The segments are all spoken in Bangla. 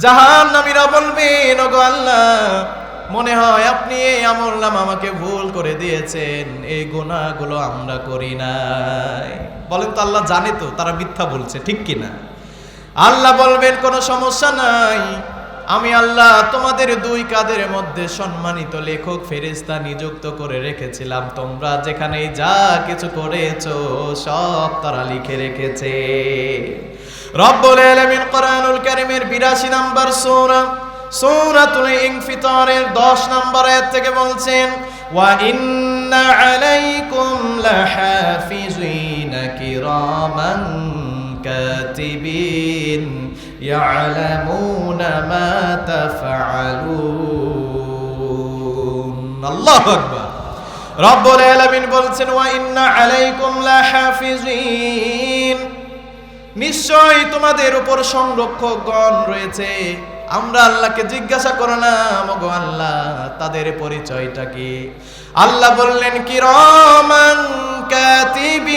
জাহান্নামীরা বলবেন, ওগো আল্লাহ, মনে হয় আপনি এই আমলনামা আমাকে ভুল করে দিয়েছেন, এই গুনাহগুলো আমরা করি নাই। বলেন তো আল্লাহ জানে তো তারা মিথ্যা বলছে, ঠিক কিনা? আল্লাহ বলবেন কোনো সমস্যা নাই, আমি আল্লাহ তোমাদের দুই কাঁধের মধ্যে সম্মানিত লেখক ফেরেশতা নিযুক্ত করে রেখেছিলাম, তোমরা যেখানে যা কিছু করেছো সব তারা লিখে রেখেছে। রব্বুল আলামিন কোরআনুল কারীমের ৮২ নম্বর সূরা সূরাতুল ইনফিতারের ১০ নম্বর আয়াত থেকে বলছেন, ওয়া ইন্না আলাইকুম লাহাফিজিনা কিরামান কাতিবিন ইয়ালামুনা মা তাফআলুন। আল্লাহু আকবার। রব্বুল আলামিন বলছেন, ওয়া ইন্না আলাইকুম লাহাফিজিন, নিশ্চয়ই তোমাদের উপর সংরক্ষকগণ রয়েছে। আমরা আল্লাহকে জিজ্ঞাসা করলাম, ওগো আল্লাহ তাদের পরিচয়টা কি? আল্লাহ বললেন কিরামান কাতিবিন,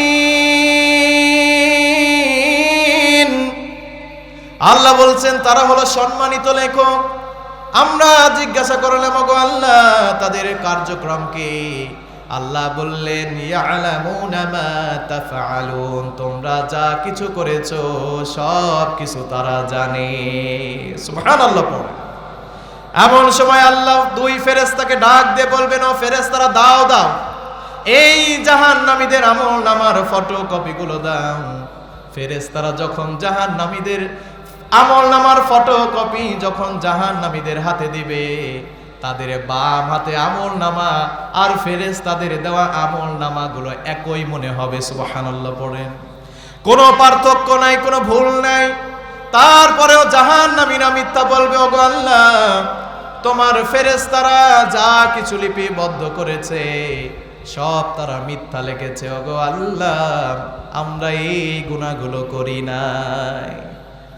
আল্লাহ বলছেন তারা হলো সম্মানিত লেখক। আমরা জিজ্ঞাসা করলাম, ওগো আল্লাহ তাদের কার্যক্রম কি? আল্লাহ বললেন ইয়ালামুনা মা তাফআলুন, তোমরা যা কিছু করেছো সব কিছু তারা জানে। সুবহানাল্লাহ। এমন সময় আল্লাহ দুই ফেরেশতাকে ডাক দিয়ে বলবেন, ও ফেরেশতারা দাও দাও এই জাহান্নামীদের আমলনামার ফটোকপিগুলো দাও। ফেরেশতারা যখন জাহান্নামীদের আমলনামার ফটোকপি যখন জাহান্নামীদের হাতে দিবে, তাদের বাম হাতে আমলনামা আর ফেরেশতাদের দেওয়া আমলনামাগুলো একই মনে হবে। সুবহানাল্লাহ পড়েন। কোনো পার্থক্য নাই, কোনো ভুল নাই। তারপরেও জাহান্নামীরা মিথ্যা বলবে, ওগো আল্লাহ তোমার ফেরেশতারা যা কিছু লিপিবদ্ধ করেছে সব তারা মিথ্যা লিখেছে। ওগো আল্লাহ আমরা এই গুনাহগুলো করি নাই।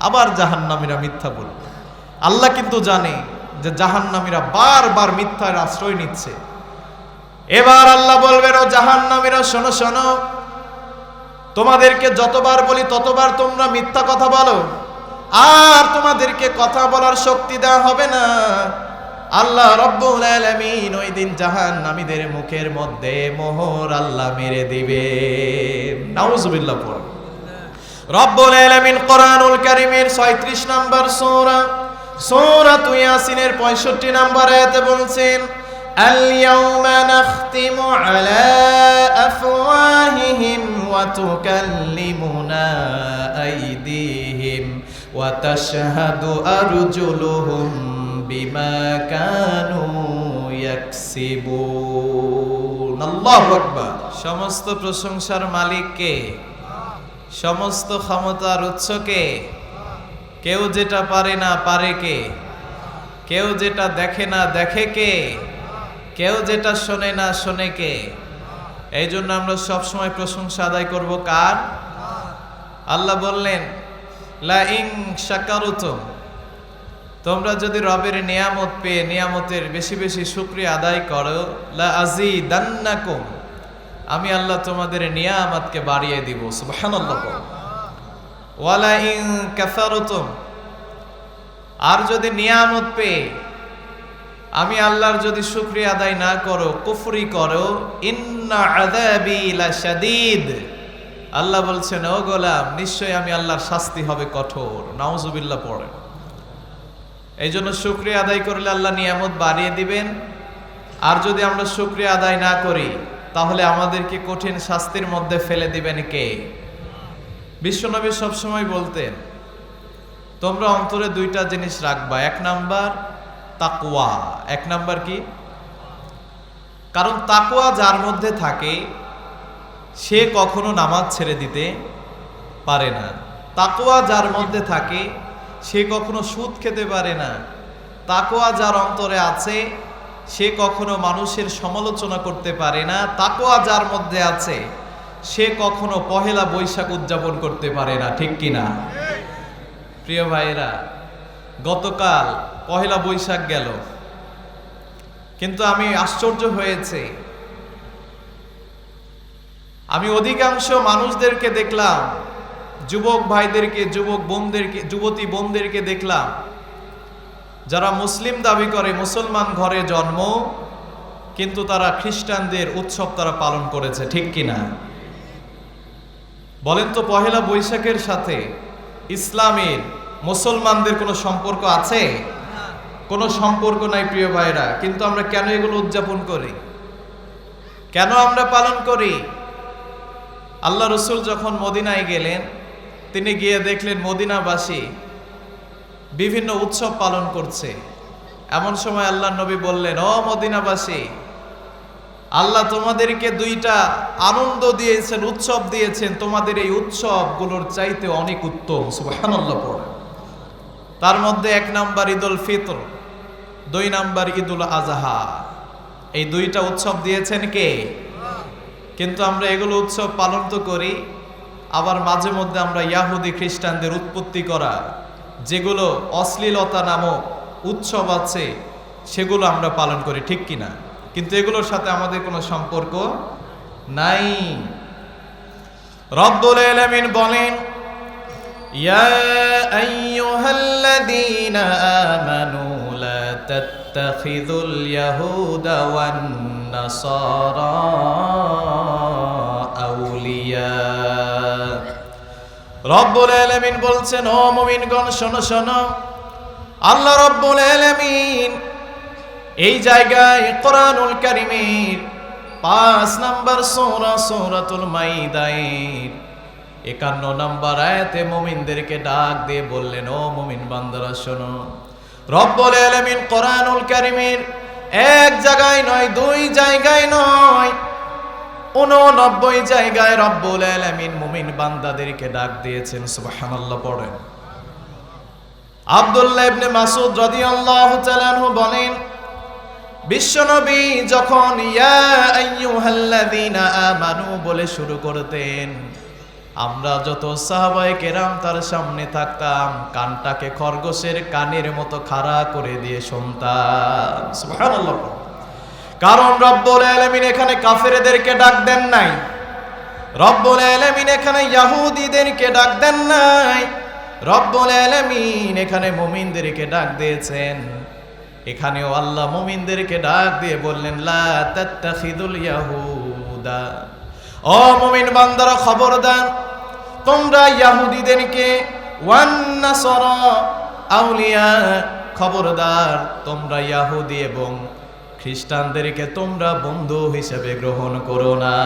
আবার জাহান্নামীরা মিথ্যা বলবে। আল্লাহ কিন্তু জানে যে জাহান্নামীরা বারবার মিথ্যার আশ্রয় নিচ্ছে। এবার আল্লাহ বলবেন, ও জাহান্নামীরা শোনো শোনো, তোমাদেরকে যতবার বলি ততবার তোমরা মিথ্যা কথা বলো, আর তোমাদেরকে কথা বলার শক্তি দেওয়া হবে না। আল্লাহ রব্বুল আলামিন ওই দিন জাহান্নামীদের মুখের মধ্যে মোহর আল্লাহ মেরে দিবে। নাউজুবিল্লাহ পড়ো। রব্বুল আলামিন কোরআনুল কারীমের ৩৬ নম্বর সূরা সূরাতুল ইয়াসিনের ৬৫ নম্বর আয়াতে বলছেন, আল ইয়াউমা নাখতিমু আলা আফওয়াহিহিম ওয়া তুকাল্লিমুনা আইদিহিম ওয়া তাশহাদু আরজুলুহুম বিমা কানু ইয়াকসিবুন। আল্লাহু আকবার। সমস্ত প্রশংসার মালিক কে? সমস্ত ক্ষমতার উৎস কে? কেউ যেটা পারে না পারে কে? কেউ যেটা দেখে না দেখে কে? কেউ যেটা শোনে না শোনে কে? এই জন্য আমরা সবসময় প্রশংসা আদায় করব কার? আল্লাহ বললেন, লা ইন শাকারতুম, তোমরা যদি রবের নিয়ামত পেয়ে নিয়ামতের বেশি বেশি শুকরিয়া আদায় করো, লা আযীদান্নাকুম, আমি আল্লাহ তোমাদের নিয়ামতকে বাড়িয়ে দিব। সুবহানাল্লাহ। ওয়ালা ইন কাফারতুম, আর যদি নিয়ামত পেয়ে আমি আল্লাহর যদি শুকরিয়া আদায় না করো, কুফরি করো, ইন্না আযাবি লাশাদীদ, আল্লাহ বলছেন ও গোলাম নিশ্চয়ই আমি আল্লাহর শাস্তি হবে কঠোর। নাউজুবিল্লাহ পড়ে। এই জন্য শুকরিয়া আদায় করলে আল্লাহ নিয়ামত বাড়িয়ে দিবেন, আর যদি আমরা শুকরিয়া আদায় না করি তাহলে আমাদেরকে কঠিন শাস্তির মধ্যে ফেলে দিবেন কে? বিশ্বনবী সবসময় বলতেন, তোমরা অন্তরে দুইটা জিনিস রাখবা, এক নাম্বার তাকওয়া। এক নাম্বার কি? কারণ তাকওয়া যার মধ্যে থাকে সে কখনো নামাজ ছেড়ে দিতে পারে না। তাকওয়া যার মধ্যে থাকে সে কখনো সুদ খেতে পারে না। তাকওয়া যার অন্তরে আছে সে কখনো মানুষের সমালোচনা করতে পারে না। তাকওয়া যার মধ্যে আছে সে কখনো পহেলা বৈশাখ উদযাপন করতে পারে না, ঠিক কিনা? প্রিয় ভাইরা, গতকাল পহেলা বৈশাখ গেল, কিন্তু আমি আশ্চর্য হয়েছে, আমি অধিকাংশ মানুষদেরকে দেখলাম, যুবক ভাইদেরকে, যুবক বোনদেরকে, যুবতী বোনদেরকে দেখলাম যারা মুসলিম দাবি করে, মুসলমান ঘরে জন্ম, কিন্তু তারা খ্রিস্টানদের উৎসব তারা পালন করেছে, ঠিক কিনা? বলেন তো, পহেলা বৈশাখের সাথে ইসলামের মুসলমানদের কোনো সম্পর্ক আছে? কোনো সম্পর্ক নাই প্রিয় ভাইরা। কিন্তু আমরা কেন এগুলো উদযাপন করি, কেন আমরা পালন করি? আল্লাহ রসুল যখন মদিনায় গেলেন, তিনি গিয়ে দেখলেন মদিনাবাসী বিভিন্ন উৎসব পালন করছে। এমন সময় আল্লাহ নবী বললেন, ও মদিনাবাসী, আল্লাহ তোমাদেরকে দুইটা আনন্দ দিয়েছেন, উৎসব দিয়েছেন, তোমাদের এই উৎসবগুলোর চাইতে অনেক উত্তম। সুবহানাল্লাহ পড়ে। তার মধ্যে 1 নাম্বার ঈদুল ফিতর, 2 নাম্বার ঈদুল আজহা। এই দুইটা উৎসব দিয়েছেন কে? কিন্তু আমরা এগুলো উৎসব পালন তো করি, আবার মাঝে মধ্যে আমরা ইয়াহুদি খ্রিস্টানদের উৎপত্তি করা যেগুলো অশ্লীলতা নামক উৎসব আছে, সেগুলো আমরা পালন করি, ঠিক কিনা? কিন্তু এগুলোর সাথে আমাদের কোনো সম্পর্ক নাই। রব্বুল আলামিন বলেন, ইয়া আইয়ুহাল্লাযীনা আমানু লা তাত্তাখিযুল ইয়াহুদা ওয়ান নাসারা আউলিয়া। রব্বুল আলামিন বলছেন, ও মুমিনগণ শোনো শোনো, আল্লাহ রব্বুল আলামিন এই জায়গায় কোরআনুল কারীমের 5 নাম্বার সূরা সূরাতুল মাইদায়ের 51 নাম্বার আয়াতে মুমিনদেরকে ডাক দিয়ে বললেন, ও মুমিন বান্দারা শোনো। রব্বুল আলামিন কোরআনুল কারীমের 1 জায়গায় নয়, 2 জায়গায় নয়, 89 জায়গায় রব্বুল আলামিন মুমিন বান্দাদেরকে ডাক দিয়েছেন। সুবহানাল্লাহ পড়েন। আব্দুল্লাহ ইবনে মাসউদ রাদিয়াল্লাহু তাআলা আনহু বলেন, বিশ্বনবী যখন ইয়া আইয়ুহাল্লাযীনা আমানু বলে শুরু করতেন, আমরা যত সাহাবায়ে কেরাম তার সামনে থাকতাম, কানটাকে খরগোশের কানের মতো খাড়া করে দিয়ে শুনতাম। সুবহানাল্লাহ। কারণ রব্বুল আলামিন এখানে কাফেরদেরকে ডাক দেন নাই, রব্বুল আলামিন এখানে ইহুদিদেরকে ডাক দেন নাই, রব্বুল আলামিন এখানে মুমিনদেরকে ডাক দিয়েছেন। এখানেও আল্লাহ মুমিনদেরকে ডাক দিয়ে বললেন, লা তাত্তাখিযুল ইয়াহুদা, ও মুমিন বান্দারা খবরদার, তোমরা ইহুদিদেরকে ওয়ান নাসারা আউলিয়া, খবরদার তোমরা ইহুদি এবং খ্রিস্টানদেরকে তোমরা বন্ধু হিসেবে গ্রহণ করো না।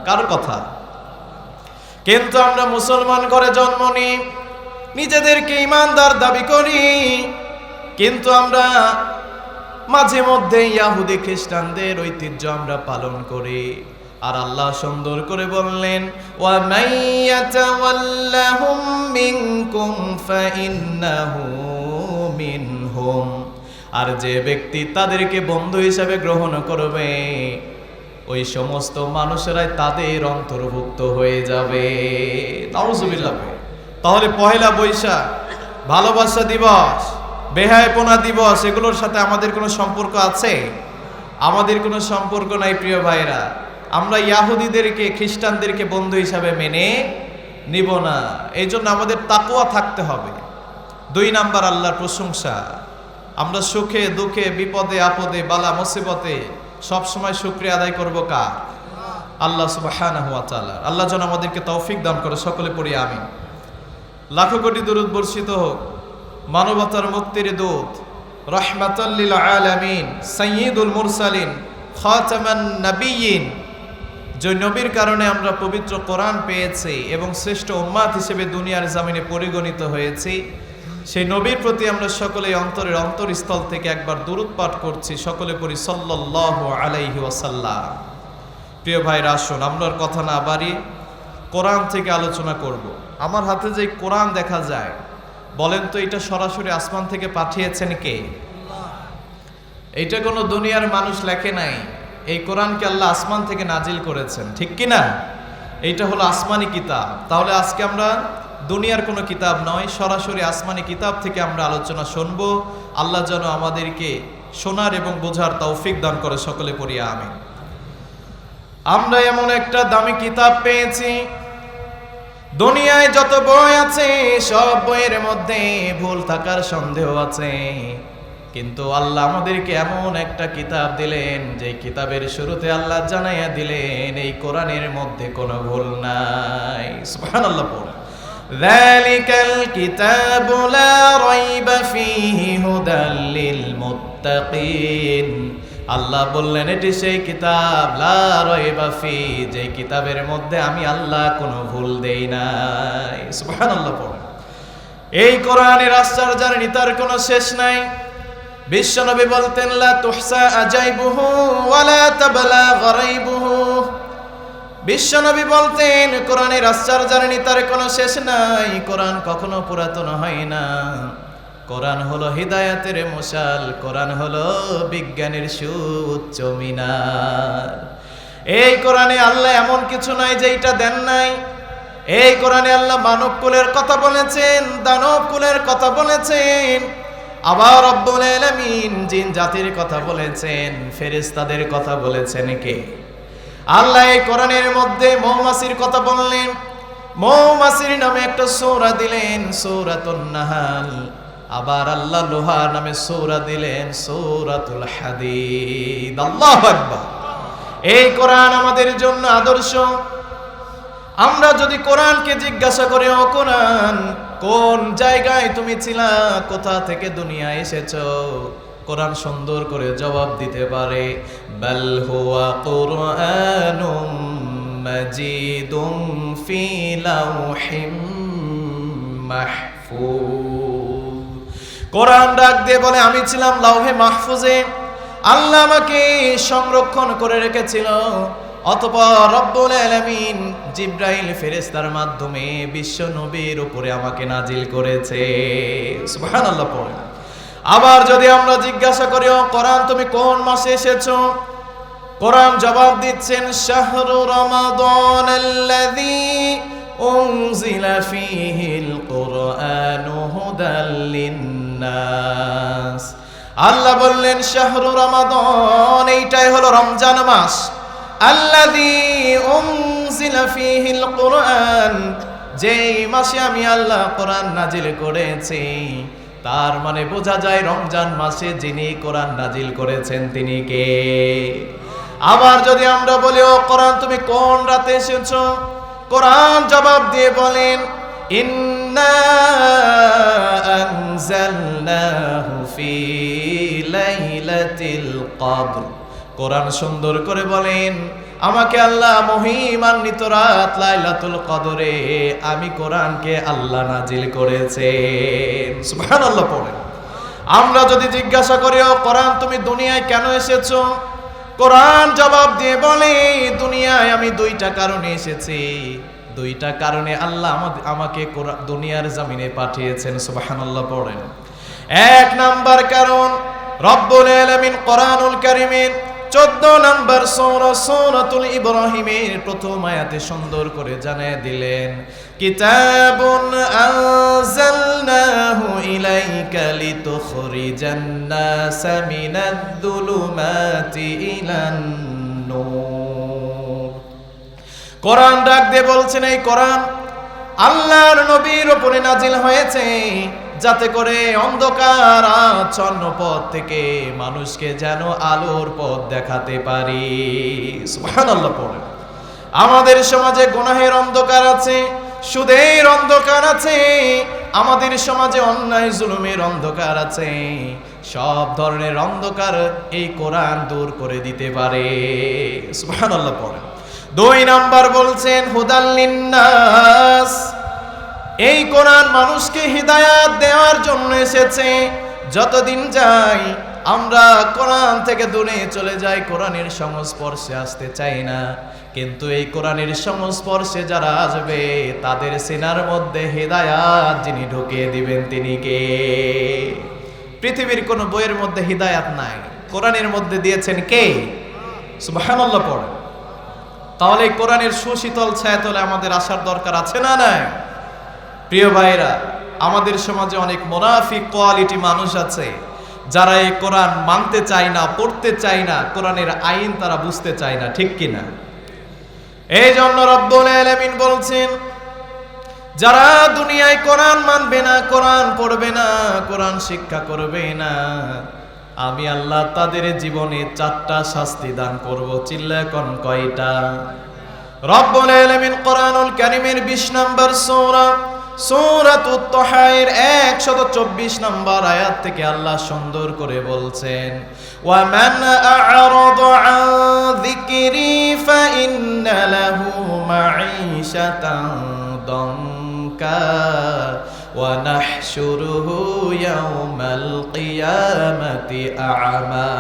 কার কথা? কিন্তু আমরা মুসলমান ঘরে জন্ম নিই, নিজেদেরকে ঈমানদার দাবি করি, কিন্তু আমরা মাঝে মধ্যে ইহুদি খ্রিস্টানদের ঐতিহ্য আমরা পালন করি। আর আল্লাহ সুন্দর করে বললেন, ওয়া মাইয়াতাওয়াল্লাহুম মিনকুম ফাইন্নাহু মিনহুম, আর যে ব্যক্তি তাদেরকে বন্ধু হিসাবে গ্রহণ করবে, ওই সমস্ত মানুষেরাই তাদের অন্তর্ভুক্ত হয়ে যাবে। নাউজুবিল্লাহ। তাহলে পহেলা বৈশাখ, ভালোবাসা দিবস, বেহায়াপনা দিবস, এগুলোর সাথে আমাদের কোনো সম্পর্ক আছে? আমাদের কোনো সম্পর্ক নাই প্রিয় ভাইরা। আমরা ইহুদিদেরকে খ্রিস্টানদেরকে বন্ধু হিসাবে মেনে নিব না। এই জন্য আমাদের তাকওয়া থাকতে হবে। 2 নাম্বার আল্লাহর প্রশংসা। আমরা সুখে দুঃখে বিপদে আপদে বালা মুসিবতে সব সময় শুকরিয়া আদায় করব কার? আল্লাহ সুবহানাহু ওয়া তাআলা। আল্লাহ যেন আমাদেরকে তৌফিক দান করে। সকলে পড়ি আমিন। লাখো কোটি দরুদ বর্ষিত হোক মানবতার মুক্তির দূত, রাহমাতাল লিল আলামিন, সাইয়্যিদুল মুরসালিন, খাতামান নাবিয়্যিন, যে নবীর কারণে আমরা পবিত্র কোরআন পেয়েছি এবং শ্রেষ্ঠ উম্মাত হিসেবে দুনিয়ার জমিনে পরিগণিত হয়েছি, সেই নবীর প্রতি আমরা সকলে অন্তরের অন্তরস্থল থেকে একবার দুরূদ পাঠ করছি। সকলে পড়ি সাল্লাল্লাহু আলাইহি ওয়াসাল্লাম। প্রিয় ভাইরা, আসুন আমরা আর কথা না বাড়িয়ে কোরআন থেকে আলোচনা করব। আমার হাতে যে কোরআন দেখা যায়, বলেন তো এটা সরাসরি আসমান থেকে পাঠিয়েছেন কে? এইটা কোনো দুনিয়ার মানুষ লেখে নাই। এই কোরআনকে আল্লাহ আসমান থেকে নাজিল করেছেন, ঠিক কি না? এইটা হলো আসমানি কিতাব। তাহলে আজকে আমরা দুনিয়ার কোনো কিতাব নয়, সরাসরি আসমানি কিতাব থেকে আমরা আলোচনা শুনবো। আল্লাহ যেন আমাদেরকে শোনার এবং বোঝার তৌফিক দান করে। সকলে পড়ি আমিন। আমরা এমন একটা দামি কিতাব পেয়েছি দুনিয়ায় যত বই আছে সব বইয়ের মধ্যে ভুল থাকার সন্দেহ আছে, কিন্তু আল্লাহ আমাদেরকে এমন একটা কিতাব দিলেন যে কিতাবের শুরুতে আল্লাহ জানাইয়া দিলেন এই কোরআনের মধ্যে কোনো ভুল নাই। সুবহানাল্লাহ পড়ুন। যালিকাল কিতাবু লা রাইবা ফীহি হুদাল লিল মুত্তাকিন। আল্লাহ বললেন এটি সেই কিতাব লা রাইবা ফী, যে কিতাবের মধ্যে আমি আল্লাহ কোনো ভুল দেই নাই। সুবহানাল্লাহ পড়ুন। এই কোরআনের আশ্চর্যের তার কোনো শেষ নাই। বিশ্বনবী বলতেন লা তুহসা আজাইবুহু ওয়া লা তাবলা গরাইবুহু। বিশ্বনবী বলতেন কোরআনের আশ্চর্যের তার কোনো শেষ নাই। কোরআন কখনো পুরাতন হয় না। কোরআন হলো হিদায়াতের মশাল, কোরআন হলো বিজ্ঞানের সুউচ্চ মিনার। এই কোরআনে আল্লাহ এমন কিছু নাই যে এটা দেন নাই। এই কোরআনে আল্লাহ মানব কুলের কথা বলেছেন, দানব কুলের কথা বলেছেন, আবার রব্বুল আলামিন জিন জাতির কথা বলেছেন, ফেরেশতাদের কথা বলেছেন কে? আল্লাহ এই কোরআনের মধ্যে মৌমাছির কথা বললেন। মৌমাছির নামে একটা সূরা দিলেন, সূরাতুন নাহাল। আবার আল্লাহ লোহা নামে সূরা দিলেন, সূরাতুল হাদীদ। আল্লাহু আকবার। এই কোরআন আমাদের জন্য আদর্শ। আমরা যদি কোরআনকে জিজ্ঞাসা করি, ও কোরআন কোন জায়গায় তুমি ছিলা, কোথা থেকে দুনিয়ায় এসেছো, কোরআন সুন্দর করে জবাব দিতে পারে, বাল হুয়া কুরআনুম মাজিদুম ফি লাউহিম মাহফুজ। কোরআন ডাক দিয়ে বলে আমি ছিলাম লাউহে মাহফুজে, আল্লাহ আমাকে সংরক্ষণ করে রেখেছিল। অতঃপর রব্বুল আলামিন জিবরাইল ফেরেশতার মাধ্যমে বিশ্ব নবীর উপরে আমাকে নাজিল করেছে। সুবহানাল্লাহ পড়ে। আবার যদি আমরা জিজ্ঞাসা করি, ও কোরআন তুমি কোন মাসে এসেছো, কোরআন জবাব দিচ্ছেন শাহরু রমাদানাল্লাযী উনজিলা ফীহিল কুরআনু হুদাল লিন্নাস। আল্লাহ বললেন শাহরু রমাদান, এইটাই হলো রমজান মাস। আল্লাযী উনজিলা ফীহিল কুরআন, যেই মাসে আমি আল্লাহ কোরআন নাজিল করেছি। তার মানে বোঝা যায় রমজান মাসে যিনি কোরআন নাজিল করেছেন তিনি কে? আবার যদি আমরা বলি, ও কোরআন তুমি কোন রাতে এসেছো, কোরআন জবাব দিয়ে বলেন ইন্না আনজালনাহু ফি লাইলাতিল কদর। কোরআন সুন্দর করে বলেন আমাকে আল্লাহ মহিমান্বিত রাত লাইলাতুল কদরে আমি কোরআনকে আল্লাহ নাজিল করেছেন। সুবহানাল্লাহ পড়েন। আমরা যদি জিজ্ঞাসা করি, ও কোরআন তুমি দুনিয়ায় কেন এসেছো, কোরআন জবাব দিয়ে বলে দুনিয়ায় আমি দুইটা কারণে এসেছি। দুইটা কারণে আল্লাহ আমাকে দুনিয়ার জমিনে পাঠিয়েছেন। সুবহানাল্লাহ পড়েন। এক নাম্বার কারণ রব্বুল আলামিন কোরআনুল কারীমের 14 নম্বর সূরা সূরাতুল ইব্রাহিমের প্রথম আয়াতে সুন্দর করে জানিয়ে দিলেন, কিতাবুন আনজালনাহু ইলাইকা লিতুখরিজান নাসা মিনাদ-দুলুমাতি ইলান নূর। কোরআন ডাক দিয়ে বলছেন এই কোরআন আল্লাহর নবীর উপরে নাজিল হয়েছে যাতে করে অন্ধকার আচ্ছন্ন পথ থেকে মানুষকে যেন আলোর পথ দেখাতে পারি। সুবহানাল্লাহ পড়েন। আমাদের সমাজে গুনাহের অন্ধকার আছে, সুদের অন্ধকার আছে, আমাদের সমাজে অন্যায় জুলুমের অন্ধকার আছে। সব ধরনের অন্ধকার এই কোরআন দূর করে দিতে পারে। সুবহানাল্লাহ পড়েন। 2 নাম্বার বলছেন হুদাল লিন্নাস। এই কোরআন মানুষকে হিদায়াত দেওয়ার জন্য এসেছে। যতদিন যাই আমরা কোরআন থেকে দূরে চলে যাই, কোরআনের সংস্পর্শে আসতে চাই না, কিন্তু এই কোরআনের সংস্পর্শে যারা আসবে তাদের সিনার মধ্যে হিদায়াত যিনি ঢুকিয়ে দিবেন তিনি কে? পৃথিবীর কোন বইয়ের মধ্যে হিদায়াত নাই, কোরআনের মধ্যে দিয়েছেন কে? সুবহানাল্লাহ পড়েন। তাহলে এই কোরআনের সুশীতল ছায়াতলে আমাদের আসার দরকার আছে না নাই? প্রিয় ভাইরা, আমাদের সমাজে অনেক মুনাফিক কোয়ালিটি মানুষ আছে যারা এই কোরআন মানতে চায় না, পড়তে চায় না, কোরআনের আইন তারা বুঝতে চায় না, ঠিক কিনা? এই জন্য রব্বুল আলামিন বলছেন যারা দুনিয়ায় কোরআন মানবে না, কোরআন পড়বে না, কোরআন শিক্ষা করবে না, আমি আল্লাহ তাদের জীবনে 4টা শাস্তি দান করব। চিল্লা কোন কয়টা? রব্বুল আলামিন কোরআনুল কারীমের 20 নম্বর সূরা সূরাতুত তাহার 124 নম্বর আয়াত থেকে আল্লাহ সুন্দর করে বলছেন, ওয়া মান আ'রাদা আন যিকরি ফাইন্না লাহু মাঈশাতান দানকা ওয়া নাহশুরুহু ইয়াওমাল কিয়ামাতি আ'মা।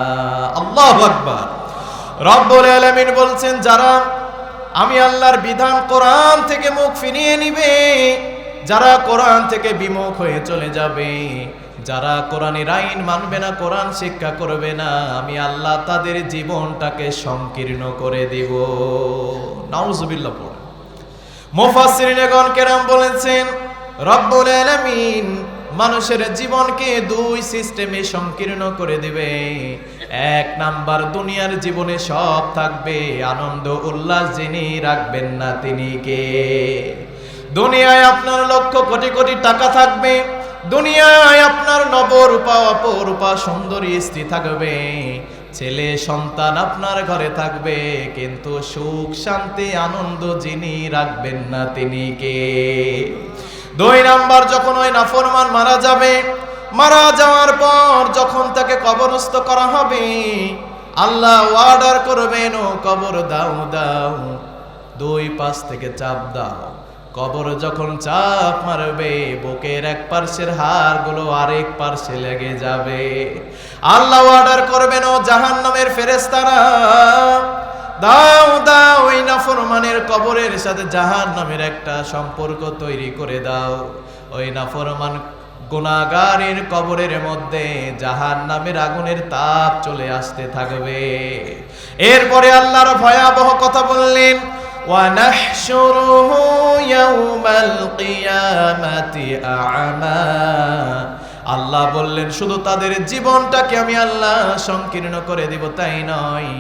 আল্লাহু আকবার। রব্বুল আলামিন বলছেন, যারা আমি আল্লাহর বিধান কোরআন থেকে মুখ ফিরিয়ে নিবে, যারা কোরআন থেকে বিমুখ হয়ে চলে যাবে, যারা কোরআনের আইন মানবে না, কোরআন শিক্ষা করবে না, আমি আল্লাহ তাদের জীবনটাকে সংকীর্ণ করে দিব। নাউজুবিল্লাহ পড়ে মুফাসসিরিনগণ কেরাম বলেছেন, রব্বুল আলামিন মানুষের জীবনকে 2 সিস্টেমে সংকীর্ণ করে দিবে। 1 নাম্বার, দুনিয়ার জীবনে সব থাকবে, আনন্দ উল্লাস যিনি রাখবেন না তিনি কে? দুনিয়ায় আপনার লক্ষ কোটি কোটি টাকা থাকবে, দুনিয়ায় আপনার নবরূপা অপরূপা সুন্দরী স্ত্রী থাকবে, ছেলে সন্তান আপনার ঘরে থাকবে, কিন্তু সুখ শান্তি আনন্দ যিনি রাখবেন না তিনি কে? 2 নাম্বার, যখন ওই নাফরমান মারা যাবে, মারা যাওয়ার পর যখন তাকে কবরস্থ করা হবে, আল্লাহ অর্ডার করবেন, ও কবর দাও দাও, 2 পাশ থেকে চাপ দাও। কবর যখন চাপ মারবে, বুকের এক পার্শ্বের হাড়গুলো আরেক পার্শ্বে লেগে যাবে। আল্লাহ অর্ডার করবেন, ও জাহান্নামের ফেরেশতারা, দাও দাও, ওই নাফরমানের কবরের সাথে জাহান্নামের একটা সম্পর্ক তৈরি করে দাও। ওই নাফরমান গুনাহগারের কবরের মধ্যে জাহান্নামের আগুনের তাপ চলে আসতে থাকবে। এরপরে আল্লাহর ভয়াবহ কথা বললেন, ওয়া নাহশুরুহু ইয়াওমাল কিয়ামাতি আ'মা। আল্লাহ বললেন, শুধু তাদের জীবনটাকে আমি আল্লাহ সংকীর্ণ করে দিব তাই নয়,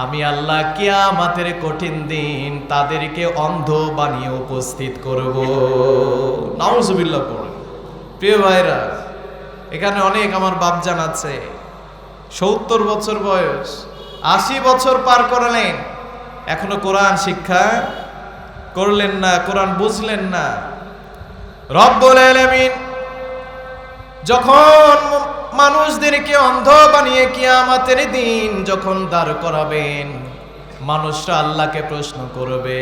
আমি আল্লাহ কিয়ামতের কঠিন দিন তাদেরকে অন্ধ বানিয়ে উপস্থিত করব। নাউজুবিল্লাহ পড়ে। প্রিয় ভাইরা, এখানে অনেক আমার বাপজান আছে, 70 বছর বয়স, 80 বছর পার করলেন, এখনো কোরআন শিক্ষা করলেন না, কোরআন বুঝলেন না। রব্বুল আলামিন যখন মানুষদেরকে অন্ধ বানিয়ে কিয়ামতের দিন যখন দাঁড় করাবেন, মানুষরা আল্লাহকে প্রশ্ন করবে,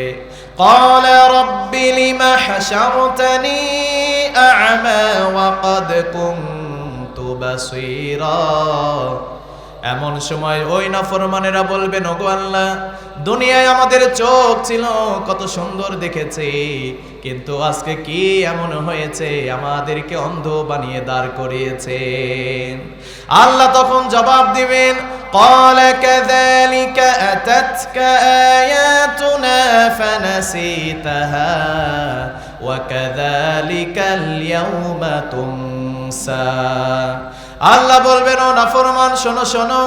ক্বালা রাব্বি লিমা হাশারতানি আ'মা ওয়া ক্বাদ কুনতু বাসীরা। এমন সময় ওই নাফরমানেরা বলবেন, ওগো আল্লাহ, দুনিয়ায় আমাদের চোখ ছিল, কত সুন্দর দেখেছি, কিন্তু আজকে কি এমন হয়েছে, আমাদেরকে অন্ধ বানিয়ে দাঁড় করিয়েছেন। আল্লাহ তখন জবাব দিবেন, ক্বালা কাযালিকা আতাতকা আয়াতুনা ফানাসিতাহা ওয়া কাযালিকাল ইয়াওমা তুনসা। আল্লাহ বলবেন, ও নাফরমান, শোনো শোনো,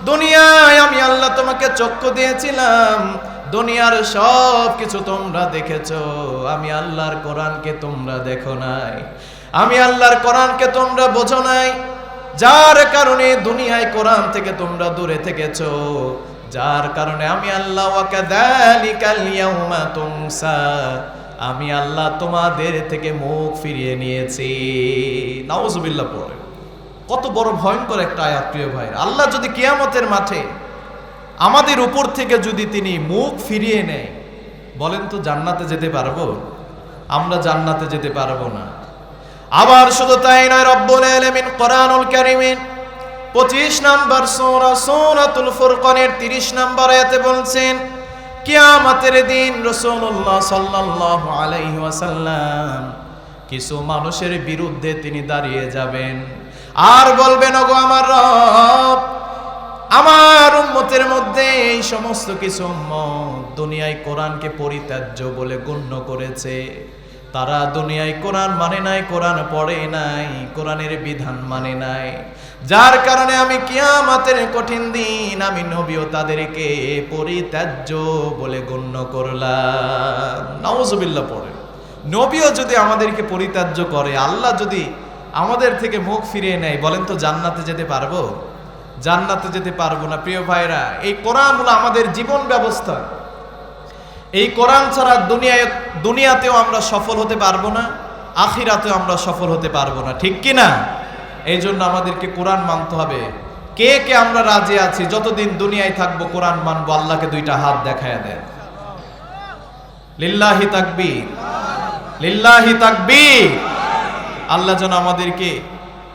দুনিয়ায় আমি আল্লাহ তোমাকে চক্ষু দিয়েছিলাম, দুনিয়ার সব কিছু তোমরা দেখেছো, আমি আল্লাহর কোরআনকে তোমরা দেখো নাই, আমি আল্লাহর কোরআনকে তোমরা বোঝো নাই, যার কারণে দুনিয়ায় কোরআন থেকে তোমরা দূরে থেকেছো, যার কারণে আমি আল্লাহ ওয়া কাযালিকাল ইয়াওমা তুনসা, আমি আল্লাহ তোমাদের থেকে মুখ ফিরিয়ে নিয়েছি। নাউজুবিল্লাহ পড়ে। কত বড় ভয়ঙ্কর একটা আয়াত প্রিয় ভাই। আল্লাহ যদি কিয়ামতের মাঠে আমাদের উপর থেকে যদি তিনি মুখ ফিরিয়ে নেয়, বলেন তো জান্নাতে যেতে পারবো? আমরা জান্নাতে যেতে পারবো না। আবার শুধু তাই নয়, রব্বুল আলামিন কোরআনুল কারীমের 25 নম্বর সূরা সূরাতুল ফুরকানের 30 নম্বর আয়াতে বলছেন, কিয়ামতের দিন রাসূলুল্লাহ সাল্লাল্লাহু আলাইহি ওয়াসাল্লাম কিছু মানুষের বিরুদ্ধে তিনি দাঁড়িয়ে যাবেন আর বলবেন, ওগো আমার রব, আমার উম্মতের মধ্যে এই সমস্ত কিছু উম্মত দুনিয়ায় কোরআনকে পরিত্যাজ্য বলে গণ্য করেছে, তারা দুনিয়ায় কোরআন মানে নাই, কোরআন পড়ে নাই, কোরআনের বিধান মানে নাই, যার কারণে আমি কিয়ামতের কঠিন দিন আমি নবীও তাদেরকে পরিত্যাজ্য বলে গণ্য করলাম। নাউজুবিল্লাহ পড়ে। নবীও যদি আমাদেরকে পরিত্যাজ্য করে, আল্লাহ যদি আমাদের থেকে মুখ ফিরিয়ে নেয়, বলেন তো জান্নাতে যেতে পারবো? জান্নাতে যেতে পারবো না। প্রিয় ভাইরা, এই কোরআন হলো আমাদের জীবন ব্যবস্থা। এই কোরআন ছাড়া দুনিয়াতেও আমরা সফল হতে পারবো না, আখিরাতেও আমরা সফল হতে পারবো না, ঠিক কি না? এই জন্য আমাদেরকে কোরআন মানতে হবে। কে কে আমরা রাজি আছি যতদিন দুনিয়ায় থাকবো কোরআন মানবো? আল্লাহকে দুইটা হাত দেখায় দেন। লিল্লাহি তাকবীর, লিল্লাহি তাকবীর। আল্লাহ যেন আমাদেরকে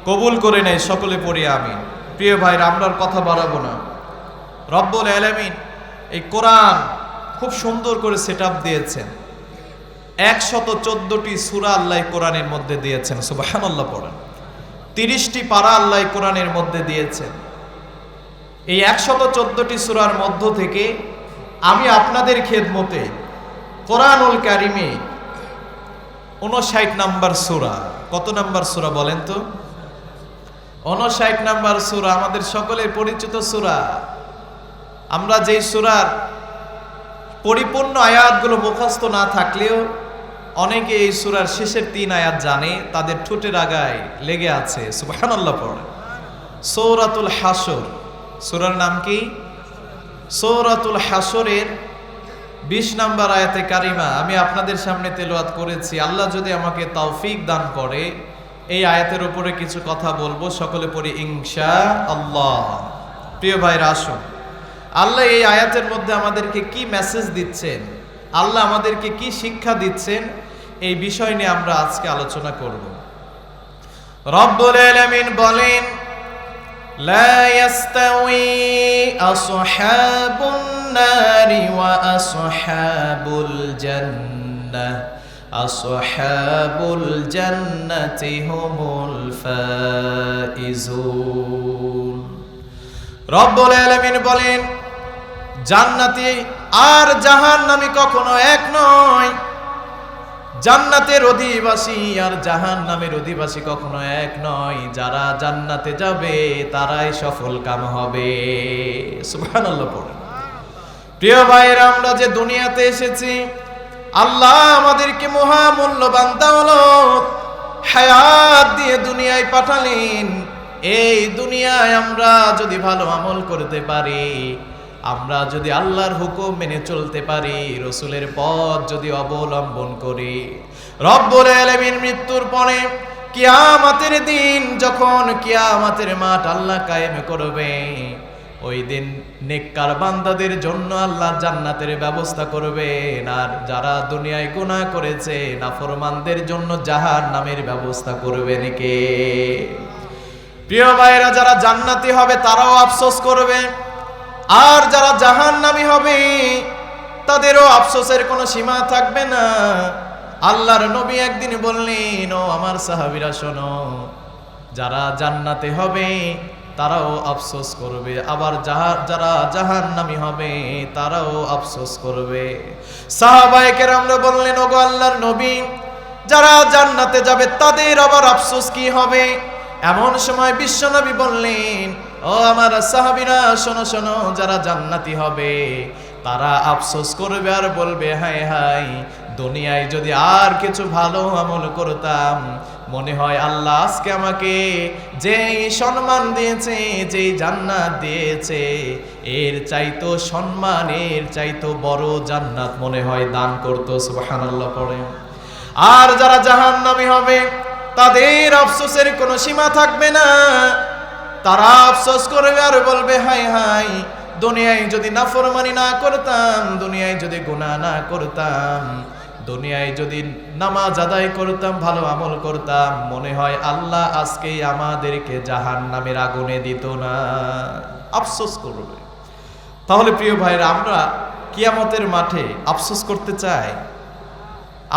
কবুল করে নেয়, সকলে পড়ি আমিন। প্রিয় ভাইরা, আমরা আর কথা বাড়াবো না। রব্বুল আলামিন এই কোরআন খুব সুন্দর করে সেটআপ দিয়েছেন। 114টি সূরা আল্লাহ কোরআনের মধ্যে দিয়েছেন, সুবহানাল্লাহ পড়েন। 30টি পারা আল্লাহ কোরআনের মধ্যে দিয়েছেন। এই 114টি সূরার মধ্য থেকে আমি আপনাদের খেদমতে কোরআনুল কারিমে 59 নাম্বার সূরা, কত নাম্বার সূরা বলেন তো? 59 নাম্বার সূরা, আমাদের সকলের পরিচিত সূরা। আমরা যেই সূরার পরিপূর্ণ আয়াতগুলো মুখস্থ না থাকলেও অনেকে এই সূরার শেষের 3 আয়াত জানে, তাদের ঠোঁটের আগায় লেগে আছে, সুবহানাল্লাহ পড়ে। সূরাতুল হাসর, সূরার নাম কি? সূরাতুল হাসরের 20 নাম্বার আয়াতে কারিমা আমি আপনাদের সামনে তেলাওয়াত করেছি। আল্লাহ যদি আমাকে তৌফিক দান করে এই আয়াতের উপরে কিছু কথা বলবো, সকলে পড়ি ইনশাআল্লাহ। প্রিয় ভাইরা, আসুন, আল্লাহ এই আয়াতের মধ্যে আমাদেরকে কি মেসেজ দিচ্ছেন, আল্লাহ আমাদেরকে কি শিক্ষা দিচ্ছেন, এই বিষয় নিয়ে আমরা আজকে আলোচনা করব। রব্বুল আলামিন বলেন, লা ইয়াস্তাউই আসহাবুন নারি ওয়া আসহাবুল জান্নাহ, আসহাবুল জান্নাতি হুমুল ফাইজুন। রব্বুল আলামিন বলেন, জান্নাতি আর জাহান্নামী কখনো এক নয়। জান্নাতের অধিবাসী আর জাহান্নামের অধিবাসী কখনো এক নয়। যারা জান্নাতে যাবে তারাই সফল কাম হবে, সুবহানাল্লাহ পড়েন। প্রিয় ভাইরা, আমরা যে দুনিয়াতে এসেছি, আল্লাহ আমাদেরকে মহামূল্যবান দৌলত হায়াত দিয়ে দুনিয়ায় পাঠালেন। এই দুনিয়ায় আমরা যদি ভালো আমল করতে পারি, আমরা যদি আল্লাহর হুকুম মেনে চলতে পারি, রসুলের পথ যদি অবলম্বন করি, রব্বুল আলামিন মৃত্যুর পরে কিয়ামতের দিন, যখন কিয়ামতের মাঠ আল্লাহ কায়েম করবে, ওই দিন নেককার বান্দাদের জন্য আল্লাহ জান্নাতের ব্যবস্থা করবেন। আর যারা দুনিয়ায় গুনাহ করেছে, নাফরমানদের জন্য জাহান্নামের ব্যবস্থা করবেন কে? প্রিয় ভাইরা, যারা জান্নাতি হবে তারাও আফসোস করবে, আর যারা জাহান্নামী হবে তাদেরও আফসোসের কোনো সীমা থাকবে না। আল্লাহর নবী একদিন বললেন, ও আমার সাহাবীরা শোনো, যারা জান্নাতে হবে তারাও আফসোস করবে, আবার যারা জাহান্নামী হবে তারাও আফসোস করবে। সাহাবায়ে কেরামরা বললেন, ওগো আল্লাহর নবী, যারা জান্নাতে যাবে তাদের আবার আফসোস কি হবে? এমন সময় বিশ্বনবী বললেন, ও আমার সাহাবীরা শোনো শোনো, যারা জান্নাতি হবে তারা আফসোস করবে আর বলবে, হায় হায়, দুনিয়ায় যদি আর কিছু ভালো আমল করতাম, মনে হয় আল্লাহ আজকে আমাকে যেই সম্মান দিয়েছে, যেই জান্নাত দিয়েছে, এর চাইতো সম্মান, এর চাইতো বড় জান্নাত মনে হয় দান করতো, সুবহানাল্লাহ পড়ে। আর যারা জাহান্নামী হবে তাদের আফসোসের কোনো সীমা থাকবে না। তারা আফসোস করবে আর বলবে, হায় হায়, দুনিয়ায় যদি নাফরমানি না করতাম, দুনিয়ায় যদি গুনাহ না করতাম, দুনিয়ায় যদি নামাজ আদায় করতাম, ভালো আমল করতাম, মনে হয় আল্লাহ আজকে আমাদেরকে জাহান্নামের আগুনে দিত না। আফসোস করবে। তাহলে প্রিয় ভাইরা, আমরা কিয়ামতের মাঠে আফসোস করতে চাই,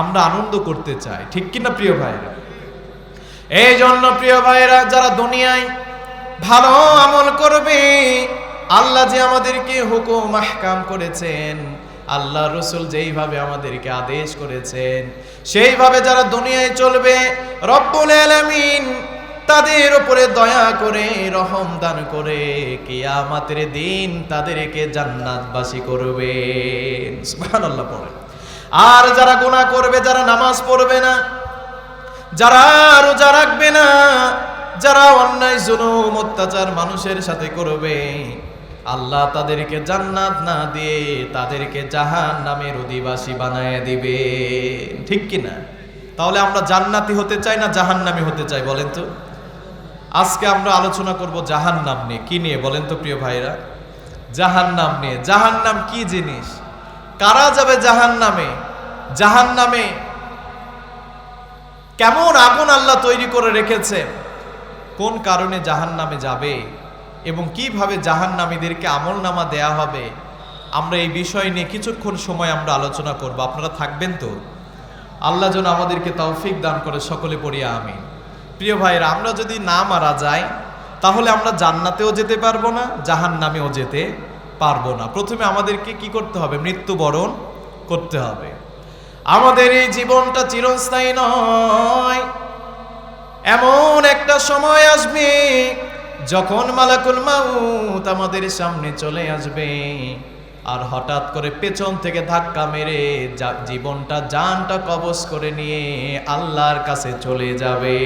আমরা আনন্দ করতে চাই, ঠিক কিনা প্রিয় ভাইরা? এই জন্য প্রিয় ভাইরা, যারা দুনিয়ায় ভালো আমল করবে, আল্লাহ যে আমাদেরকে হুকুম আহকাম করেছেন, আল্লাহ রসুল যেইভাবে আমাদেরকে আদেশ করেছেন, সেইভাবে যারা দুনিয়ায় চলবে, রব্বুল আলামিন তাদের উপরে দয়া করে, রহম দান করে, কিয়ামতের দিন তাদেরকে জান্নাতবাসী করবেন, সুবহানাল্লাহ পড়ে। আর যারা গুনাহ করবে, যারা নামাজ পড়বে না, যারা রোজা রাখবে না, যারা অন্যায় জুলুম অত্যাচার মানুষের সাথে করবে, আল্লাহ তাদেরকে জান্নাত না দিয়ে তাদেরকে জাহান্নামের অধিবাসী বানায় দিবে। ঠিক কি না? তাহলে আমরা জান্নাতি হতে চাই না জাহান্নামী হতে চাই বলেন তো? আজকে আমরা আলোচনা করব জাহান্নাম নিয়ে। কি নিয়ে বলেন তো প্রিয় ভাইরা? জাহান্নাম নিয়ে। জাহান্নাম কি জিনিস? কারা যাবে জাহান্নামে? জাহান্নামে কেমন আগুন আল্লাহ তৈরি করে রেখেছে? কোন কারণে জাহান্নামে যাবে এবং কিভাবে জাহান্নামীদেরকে আমলনামা দেয়া হবে? আমরা এই বিষয় নিয়ে কিছুক্ষণ সময় আমরা আলোচনা করব। আপনারা থাকবেন তো? আল্লাহ যেন আমাদেরকে তৌফিক দান করে, সকলে পড়িয়া আমিন। প্রিয় ভাইরা, আমরা যদি না মারা যাই তাহলে আমরা জান্নাতেও যেতে পারবো না, জাহান্নামেও যেতে পারবো না। প্রথমে আমাদেরকে কি করতে হবে? মৃত্যুবরণ করতে হবে। আমাদের এই জীবনটা চিরস্থায়ী নয়। এমন একটা সময় আসবে যখন মালাকুল মাউত আমাদের সামনে চলে আসবে, আর হঠাৎ করে পেছন থেকে ধাক্কা মেরে জীবনটা, জানটা কবজ করে নিয়ে আল্লাহর কাছে চলে যাবে।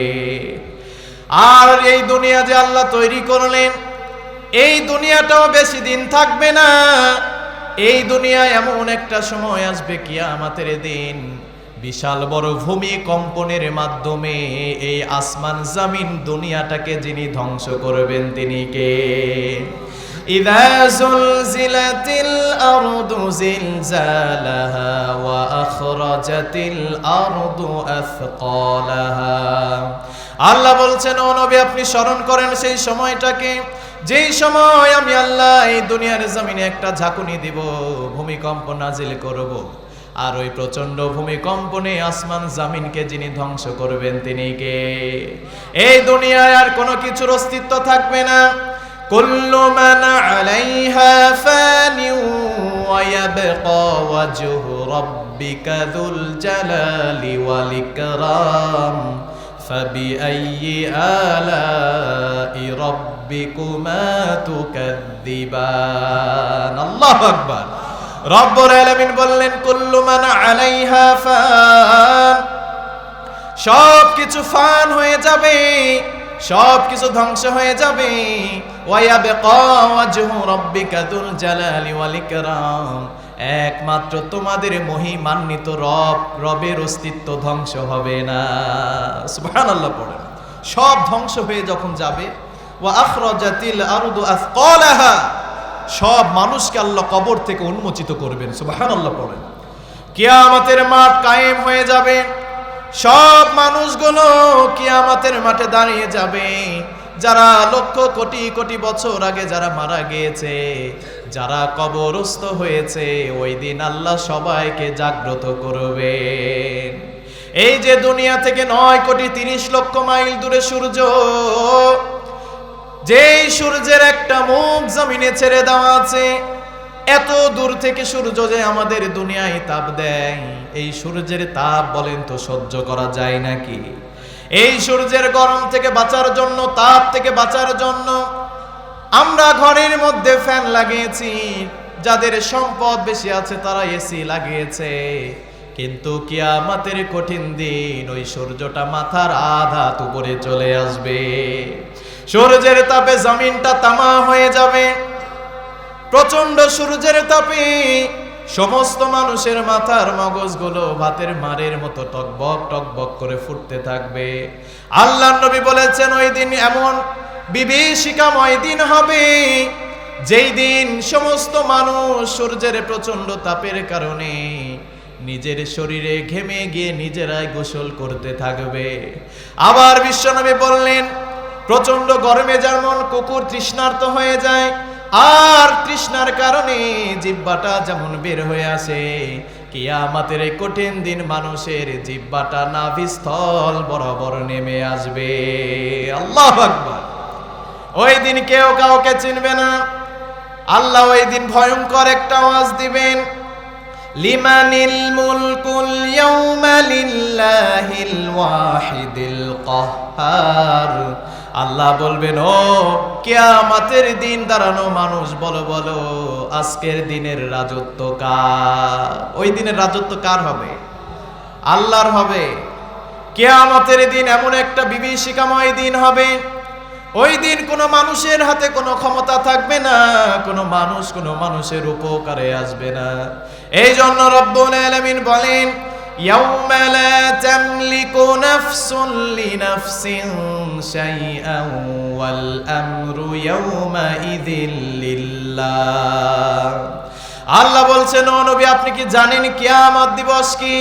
আর এই দুনিয়া যে আল্লাহ তৈরি করলেন, এই দুনিয়াটাও বেশি দিন থাকবে না। এই দুনিয়া এমন একটা সময় আসবে, কিয়ামতের দিন, বিশাল বড় ভূমিকম্পনের মাধ্যমে এই আসমান জমিন দুনিয়াটাকে যিনি ধ্বংস করবেন তিনি কে? ইযা যুলজিলাতিল আরদু জিলজালাহা ওয়া আখরাজাতিল আরদু আথকালাহা। আল্লাহ বলছেন, ও নবী আপনি স্মরণ করেন সেই সময়টাকে, যেই সময় আমি আল্লাহ এই দুনিয়ার জমিনে একটা ঝাঁকুনি দিব, ভূমিকম্প নাজিল করব, আর ওই প্রচন্ড ভূমিকম্পনে আসমান জামিনকে যিনি ধ্বংস করবেন তিনি কে? এই দুনিয়ায় আর কোনো কিছুর অস্তিত্ব থাকবে না। কুল্লু মান আলাইহা ফানি ওয়া ইয়াবকা ওয়াজহু রাব্বিকা যুল জালালি ওয়াল ইকরাম ফাবিআইয়ি আলাই রাব্বিকুমা তুকাযযিবান। আল্লাহু আকবার। রব্বুল আলামিন বললেন, কুল্লু মান আলাইহা ফান, সব কিছু ফান হয়ে যাবে, সব কিছু ধ্বংস হয়ে যাবে। ওয়া ইয়াবকা ওয়াজহু রাব্বিকা যুল জালালি ওয়াল ইকরাম, একমাত্র তোমাদের মহিমান্বিত রবের অস্তিত্ব ধ্বংস হবে না। সুবহানাল্লাহ পড়েন। সব ধ্বংস হয়ে যখন যাবে, ওয়া আখরাজাতিল আরদু আথকালাহা, সব মানুষকে আল্লাহ কবর থেকে উন্মোচিত করবেন। সুবহানাল্লাহ পড়েন। কিয়ামতের মাঠ কায়েম হয়ে যাবে, সব মানুষগুলো কিয়ামতের মাঠে দাঁড়িয়ে যাবে। যারা লক্ষ কোটি কোটি বছর আগে যারা মারা গিয়েছে, যারা কবরস্থ হয়েছে, ওই দিন আল্লাহ সবাইকে জাগ্রত করবেন। এই যে দুনিয়া থেকে 9,30,00,000 মাইল দূরে সূর্য, যেই সূর্যের একটা মুখ জমিনে ছেড়ে দেওয়া আছে, এত দূর থেকে সূর্য যে আমাদের দুনিয়ায় তাপ দেয়, এই সূর্যের তাপ বলেন তো সহ্য করা যায় নাকি? এই সূর্যের গরম থেকে বাঁচার জন্য, তাপ থেকে বাঁচার জন্য আমরা ঘরের মধ্যে ফ্যান লাগিয়েছি, যাদের সম্পদ বেশি আছে তারা এসি লাগিয়েছে। কিন্তু কিয়ামতের কঠিন দিন ওই সূর্যটা মাথার আধা উপরে চলে আসবে। সূর্যের তাপে জমিনটা তামা হয়ে যাবে। প্রচন্ড সূর্যের তাপে সমস্ত মানুষের মাথার মগজগুলো ভাতের মারের মতো টকবক টকবক করে ফুটতে থাকবে। আল্লাহর নবী বলেছেন, ওই দিন এমন বিভীষিকাময় দিন হবে, যেই দিন সমস্ত মানুষ সূর্যের প্রচন্ড তাপের কারণে নিজের শরীরে ঘেমে গিয়ে নিজেরাই গোসল করতে থাকবে। আবার বিশ্বনবী বললেন, প্রচন্ড গরমে যেমন কুকুর তৃষ্ণার্ত হয়ে যায়, আর তৃষ্ণার কারণে জিহ্বাটা যেমন বের হয়ে আসে, কিয়ামতের এই কঠিন দিন মানুষের জিহ্বাটা নাভিস্থল বরাবর নেমে আসবে। আল্লাহু আকবার। ওই দিন কেউ কাউকে চিনবে না। আল্লাহ ওই দিন ভয়ঙ্কর একটা আওয়াজ দিবেন, লিমানিল মুলকুল ইয়াউমা লিল্লাহিল ওয়াহিদিল কাহ্হার। আল্লাহ বলবেন, ও কিয়ামতের দিন দাঁড়ানো মানুষ, বলো বলো আজকের দিনের রাজত্ব কার? ওই দিনের রাজত্ব কার হবে? আল্লাহর হবে। কিয়ামতের দিন এমন একটা বিভীষিকাময় দিন হবে, ওই দিন কোনো মানুষের হাতে কোনো ক্ষমতা থাকবে না, কোনো মানুষ কোনো মানুষের উপকারে আসবে না। এই জন্য রব্বুল আলামিন বলেন, ইয়াউমা লা তামলিকু নাফসুন লিনাফসিন শাইআন ওয়াল আমরু ইয়াউমা ইযিল লিল্লাহ। আল্লাহ বলছেন, ও নবী আপনি কি জানেন কিয়ামত দিবস কি?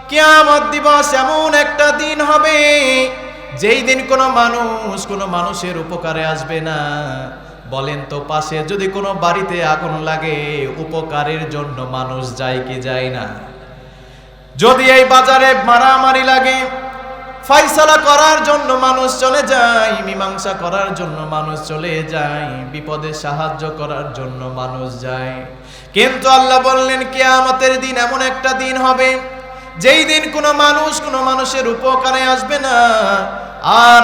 কিয়ামত দিবস এমন একটা দিন হবে যেই দিন কোনো মানুষ কোনো মানুষের উপকারে আসবে না। বলেন তো, পাশে যদি কোনো বাড়িতে আগুন লাগে, উপকারের জন্য মানুষ যায় কি যায় না? যদি এই বাজারে মারামারি লাগে, ফয়সালা করার জন্য মানুষ চলে যায়, মীমাংসা করার জন্য মানুষ চলে যায়, বিপদে সাহায্য করার জন্য মানুষ যায়। কিন্তু আল্লাহ বললেন, কিয়ামতের দিন এমন একটা দিন হবে যেই দিন কোনো মানুষ কোনো মানুষের উপকারে আসবে না। আর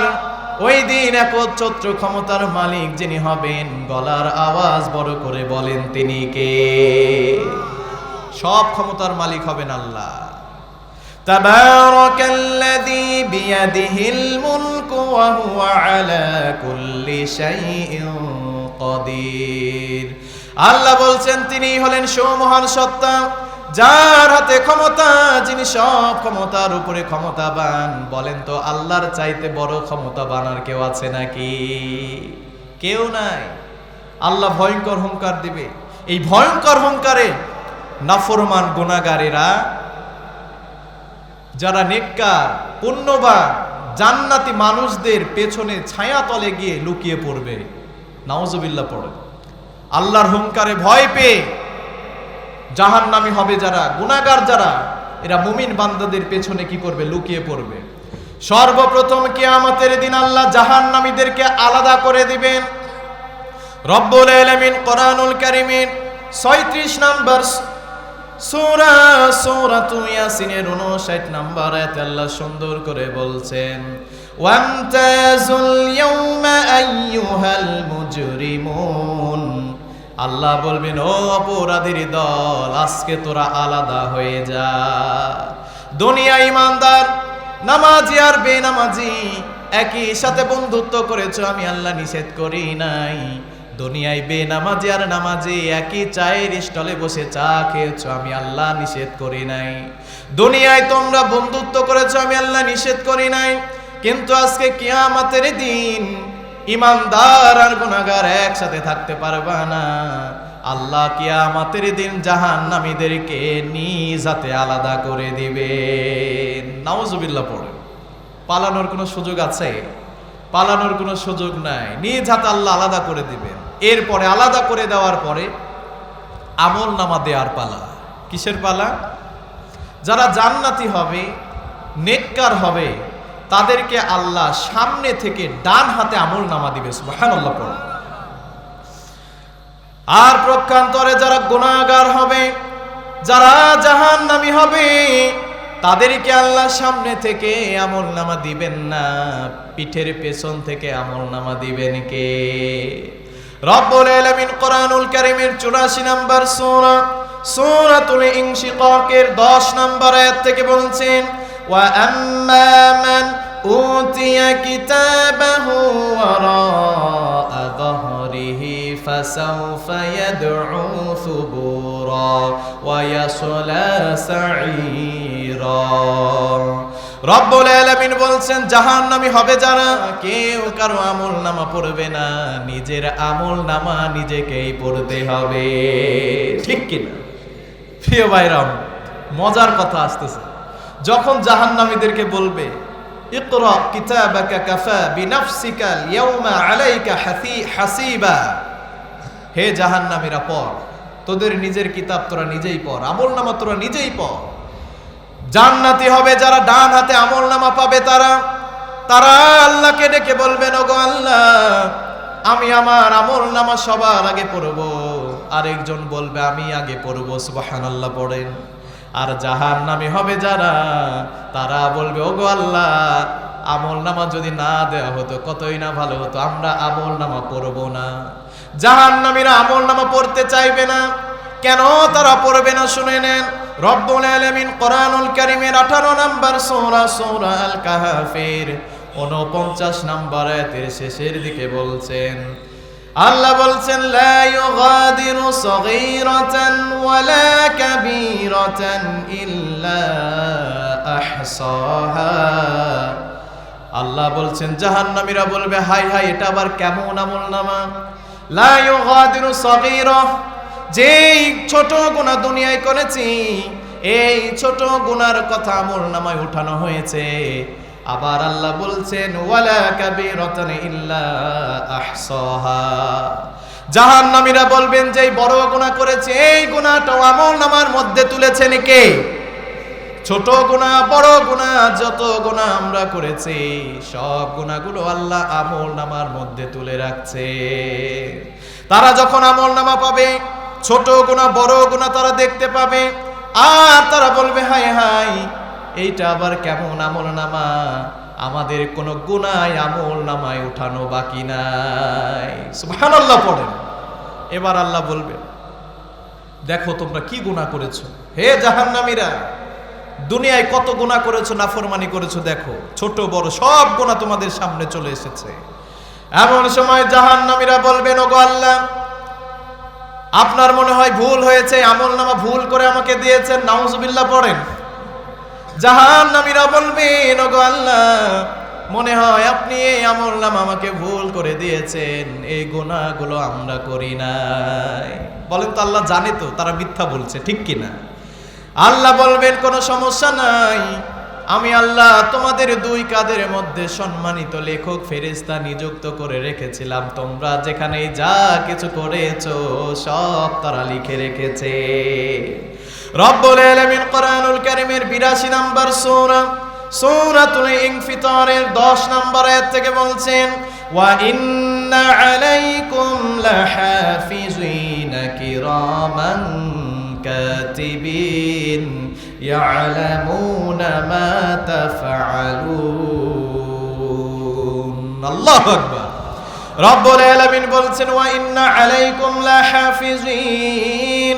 ওই দিন একচ্ছত্র ক্ষমতার মালিক যিনি হবেন, গলার আওয়াজ বড় করে বলেন তিনি কে? সব ক্ষমতার মালিক হবেন আল্লাহ। তাবারাকাল্লাযী বিয়াদিহিল মুলকু ওয়া হুয়া আলা কুল্লি শাইইন কাদির। আল্লাহ বলছেন, তিনি হলেন সুমহান সত্তা, যার হাতে ক্ষমতা, যিনি সব ক্ষমতার উপরে ক্ষমতাবান। বলেন তো, আল্লাহর চাইতে বড় ক্ষমতাবান আর কেউ আছে নাকি? কেউ নাই। আল্লাহ ভয়ঙ্কর হুঙ্কার দিবে। এই ভয়ঙ্কর হুঙ্কারে নাফরমান গুনাহগারেরা, যারা নেককার পুণ্যবান জান্নাতি মানুষদের পেছনে ছায়া তলে গিয়ে লুকিয়ে পড়বে। নাউজুবিল্লাহ পড়ে। আল্লাহর হুঙ্কারে ভয় পেয়ে জাহান্নামী হবে যারা, গুনাহগার যারা, এরা মুমিন বান্দাদের পেছনে কি করবে? লুকিয়ে পড়বে। সর্বপ্রথম কিয়ামতের দিন আল্লাহ জাহান্নামীদেরকে আলাদা করে দিবেন। রব্বুল আলামিন কোরআনুল কারীমের ৩৬ নম্বর সূরা সূরাতু ইয়াসিনের ৫৯ নম্বর আয়াতে আল্লাহ সুন্দর করে বলছেন, ওয়ামতাজুল ইয়াউমা আইয়ুহাল মুজরিমুন। আল্লাহ বলবেন, ও অপরাধীর দল, আজকে তোরা আলাদা হয়ে যা। দুনিয়া ইমানদার, নামাজি আর বেনামাজি একই সাথে বন্ধুত্ব করেছো, আমি আল্লাহ নিষেধ করি নাই। দুনিয়ায় বেনামাজি আর নামাজি একই চায়ের স্টলে বসে চা খেয়েছো, আমি আল্লাহ নিষেধ করি নাই। দুনিয়ায় তোমরা বন্ধুত্ব করেছো, আমি আল্লাহ নিষেধ করি নাই। কিন্তু আজকে কিয়ামতের দিন ইমানদার আর গুনাহগার একসাথে থাকতে পারবা না। আল্লাহ কিয়ামতের দিন জাহান্নামীদেরকে নিজ হাতে আলাদা করে দিবেন। নাউজুবিল্লাহ পড়ে। পালানোর কোনো সুযোগ আছে? পালানোর কোনো সুযোগ নাই। নিজ হাতে আল্লাহ আলাদা করে দিবেন। এরপরে আলাদা করে দেওয়ার পরে আমল নামা দেওয়ার পালা। কিসের পালা? যারা জান্নাতি হবে, নেককার হবে, তাদেরকে আল্লাহ সামনে থেকে ডান হাতে আমল নামা দিবে। সুবহানাল্লাহ পড়ে। আর প্রক্ষান্তরে যারা গুনাহগার হবে, যারা জাহান্নামী হবে, তাদেরকে আল্লাহ সামনে থেকে আমল নামা দিবেন না, পিঠের পেছন থেকে আমল নামা দিবেন কে? রব্বুল আলামিন কোরআনুল কারীমের ৮৪ নম্বর সূরা সূরাতুল ইনশিকাকের ১০ নম্বর আয়াত থেকে বলছেন, ওয়া আম্মা মান উতিয়া কিতাবাহু ওয়ারাআ যাহরিহি ফাসাউফা ইয়াদউ সুবুরা ওয়া ইয়াসলা সাঈরা। রব্বুল আলামিন বলছেন, জাহান্নামী হবে যারা, কেউ কারো আমল নামা পড়বে না, নিজের আমল নামা নিজেকেই পড়তে হবে। ঠিক কিনা? প্রিয় ভাইরাম, মজার কথা আসতেছে। যখন জাহান্নামীদেরকে বলবে, ইকরা কিতাবাকা কাফা বিনাফসিকা ইয়াউমা আলাইকা হাসিবা, হে জাহান্নামীরা পড়, তোদের নিজের কিতাব তোরা নিজেই পড়, আমল নামা তোরা নিজেই পড়। জান্নাতি হবে যারা, ডান হাতে আমল নামা পাবে তারা, তারা আল্লাহকে ডেকে বলবেন, ওগো আল্লাহ, আমি আমার আমল নামা সবার আগে পড়ব। আরেকজন বলবে, আমি আগে পড়ব। সুবহানাল্লাহ পড়েন। আর জাহান্নামী হবে যারা, তারা বলবে, ওগো আল্লাহ, আমল নামা যদি না দেওয়া হতো কতই না ভালো হতো। আমরা আমল নামা পড়বো না, জাহান্নামীরা আমল নামা পড়তে চাইবে না। কেন তারা পড়বে না শুনে নেন। রব্বুল আলামিন কোরআনুল কারীমের 18 নম্বর সূরা সূরা আল কাহফের 49 নম্বর আয়াতের শেষের দিকে বলছেন, আল্লাহ বলছেন লা ইউগাদিরু সগীরাতান ওয়ালা কাবীরাতান ইল্লা আহসাহা। আল্লাহ বলছেন জাহান্নামীরা বলবে হায় হায়, এটা আবার কেমন আমলনামা। লা ইউগাদিরু সগীরা, যেই ছোট গুনাহ দুনিয়ায় করেছি এই ছোট গুনার কথা আমলনামায় উঠানো হয়েছে। আবার আল্লাহ বলছেন ওয়ালা কাবীরাতান ইল্লা আহসাহা। জাহান্নামীরা বলবেন যে বড় গুনাহ করেছে এই গুনাহটাও আমলনামার মধ্যে তুলেছেন কে? ছোট গুনাহ বড় গুনাহ যত গুনাহ আমরা করেছি সব গুনাহগুলো আল্লাহ আমলনামার মধ্যে তুলে রাখছে। তারা যখন আমলনামা পাবে, ছোট গুনাহ বড় গুনাহ তারা দেখতে পাবে, আর তারা বলবে হায় হায়, এইটা আবার কেমন আমলনামা, আমাদের কোনো গুনাহ আমলনামায় উঠানো বাকি নাই। সুবহানাল্লাহ পড়েন। এবার আল্লাহ বলবেন দেখো তোমরা কি গুনাহ করেছো। হে জাহান্নামীরা, দুনিয়ায় কত গুনাহ করেছো, নাফরমানি করেছো, দেখো ছোট বড় সব গুনাহ তোমাদের সামনে চলে এসেছে। এমন সময় জাহান্নামীরা বলবেন ওগো আল্লাহ, আপনার মনে হয় ভুল হয়েছে, আমলনামা ভুল করে আমাকে দিয়েছেন। নাউজুবিল্লাহ পড়েন। জাহান্নামীরা বলবেন ওগো আল্লাহ, মনে হয় আপনি এই আমলনামা আমাকে ভুল করে দিয়েছেন, এই গুনাহগুলো আমরা করি নাই। বলেন তো আল্লাহ জানে তো তারা মিথ্যা বলছে, ঠিক কিনা? আল্লাহ বলবেন কোনো সমস্যা নাই, আমি আল্লাহ তোমাদের দুই কাঁধের মধ্যে সম্মানিত লেখক ফেরেশতা নিযুক্ত করে রেখেছিলাম। তোমরা যেখানে যা কিছু করেছো সব তারা লিখে রেখেছে। রব্বুল আলামিন কোরআনুল কারীমের 82 নম্বর সূরা সূরাতুল ইনফিতারের 10 নম্বর আয়াত থেকে বলছেন ওয়া ইন্না আলাইকুম লাহাফিজিনা কিরামান কাতিবিন ইয়ালামুনা মা তাফআলুন। আল্লাহু আকবার। রব্বুল আলামিন বলছেন ওয়া ইন্না আলাইকুম লাহাফিজিন,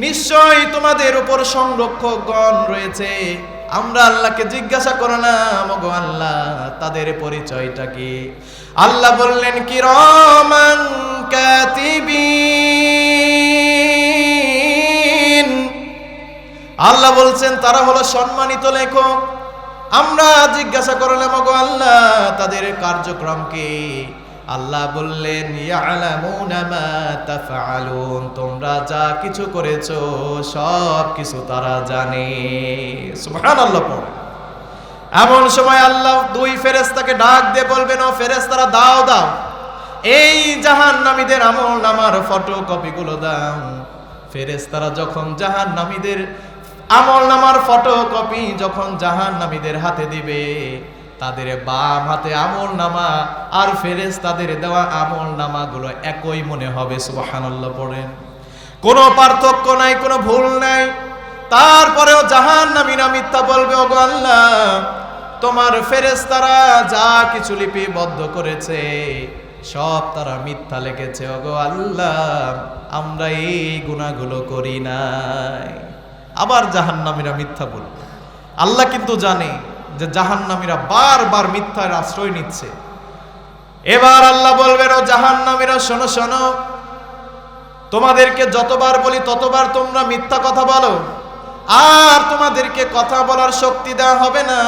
নিশ্চয়ই তোমাদের উপর সংরক্ষকগণ রয়েছে। আমরা আল্লাহকে জিজ্ঞাসা করলাম ওগো আল্লাহ তাদের পরিচয়টা কি? আল্লাহ বললেন কিরামান কাতিবিন। আল্লাহ বলছেন তারা হলো সম্মানিত লেখক। আমরা জিজ্ঞাসা করলাম ওগো আল্লাহ তাদের কার্যক্রম কি? আল্লাহ বললেন ইয়ালামুনা মা তাফআলুন, তোমরা যা কিছু করেছো সব কিছু তারা জানে। সুবহানাল্লাহ পড়ে। এমন সময় আল্লাহ দুই ফেরেশতাকে ডাক দিয়ে বলবেন ও ফেরেশতারা দাও দাও এই জাহান্নামীদের আমলনামার ফটোকপিগুলো দাও। ফেরেশতারা যখন জাহান্নামীদের আমলনামার ফটোকপি যখন জাহান্নামীদের হাতে দিবে, তাদের বাম হাতে আমলনামা আর ফেরেশতাদের দেওয়া আমলনামাগুলো একই মনে হবে। সুবহানাল্লাহ পড়েন। কোনো পার্থক্য নাই, কোনো ভুল নাই। তারপরেও জাহান্নামীরা মিথ্যা বলবে ওগো আল্লাহ তোমার ফেরেশতারা যা কিছু লিপিবদ্ধ করেছে সব তারা মিথ্যা লিখেছে। ওগো আল্লাহ আমরা এই গুনাহগুলো করি নাই। আবার জাহান্নামীরা মিথ্যা বলবে। আল্লাহ কিন্তু জানে যে জাহান্নামীরা বারবার মিথ্যার আশ্রয় নিচ্ছে। এবার আল্লাহ বলবেন ও জাহান্নামীরা শোনো শোনো, তোমাদেরকে যতবার বলি ততবার তোমরা মিথ্যা কথা বলো, আর তোমাদেরকে কথা বলার শক্তি দেওয়া হবে না।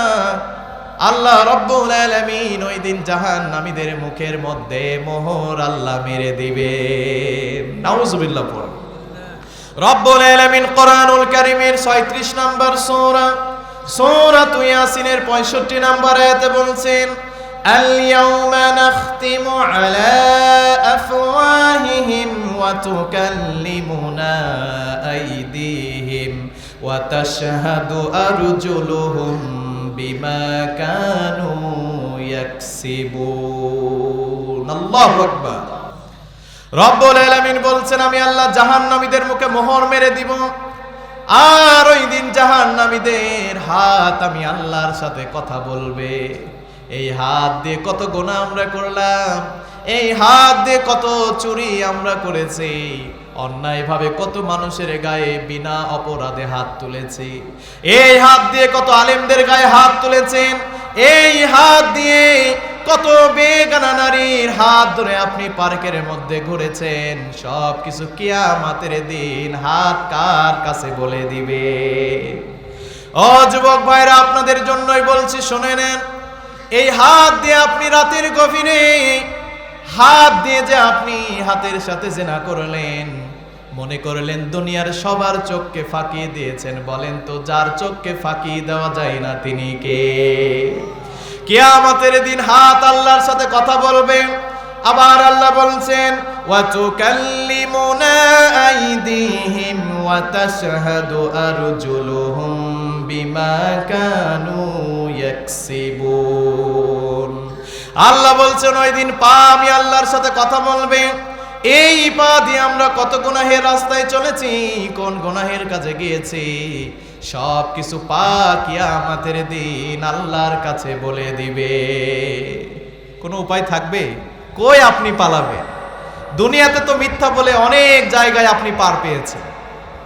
আল্লাহ রব্বুল আলামিন ওই দিন জাহান্নামীদের মুখের মধ্যে মোহর আল্লাহ মেরে দিবে। নাউজুবিল্লাহ পড়ো। রব্বুল আলামিন কোরআনুল কারীমের 36 নম্বর সূরা সূরাতুল ইয়াসিনের 65 নম্বর আয়াতে বলছেন আল-ইয়াওমা নাখতিমু আলা আফওয়াহিহিম ওয়া তুকাল্লিমুনা আইদিহিম ওয়া তাশহাদু আরজুলুহুম বিমা কানু ইয়াকসিবুন। আল্লাহু আকবার। রব্বুল আলামিন বলছেন আমি আল্লাহ জাহান্নামীদের মুখে মোহর মেরে দিব, আর ওই দিন জাহান্নামীদের হাত আমি আল্লাহর সাথে কথা বলবে। এই হাত দিয়ে কত গুনাহ আমরা করলাম, এই হাত দিয়ে কত চুরি আমরা করেছি, অন্যায়ভাবে কত মানুষের গায়ে বিনা অপরাধে হাত তুলেছি। এই হাত দিয়ে কত আলেমদের গায়ে হাত তুলেছেন, এই হাত দিয়ে কত বেগানা নারীর হাত ধরে আপনি পার্কের মধ্যে ঘুরেছেন। সব কিছু কিয়ামতের দিন হাত কার কাছে বলে দিবে। ও যুবক ভাইরা, আপনাদের জন্যই বলছি, শুনে নেন। এই হাত দিয়ে আপনি রাতের গভীরে হাত দিয়ে যে আপনি হাতের সাথে জিনা করলেন, মনে করলেন দুনিয়ার সবার চোখকে ফাঁকি দিয়েছেন। বলেন তো, যার চোখকে ফাঁকি দেওয়া যায় না তিনি কে? কিয়ামতের দিন হাত আল্লাহর সাথে কথা বলবে। আবার আল্লাহ বলছেন, ওয়া তুকাল্লিমুনা আইদিহিম ওয়া তাশহাদু আরজুলুহুম বিমা কানু ইয়াকসিবুন। আল্লাহ বলছেন, ওই দিন পা আমি আল্লাহর সাথে কথা বলবে। এই পা দিয়ে আমরা কত গুনাহের রাস্তায় চলেছি, কোন গুনাহের কাছে গিয়েছি, সব কিছু পা কিয়ামতের দিন আল্লাহর কাছে বলে দিবে। কোনো উপায় থাকবে? কই আপনি পালাবেন? দুনিয়াতে তো মিথ্যা বলে অনেক জায়গায় আপনি পার পেয়েছেন,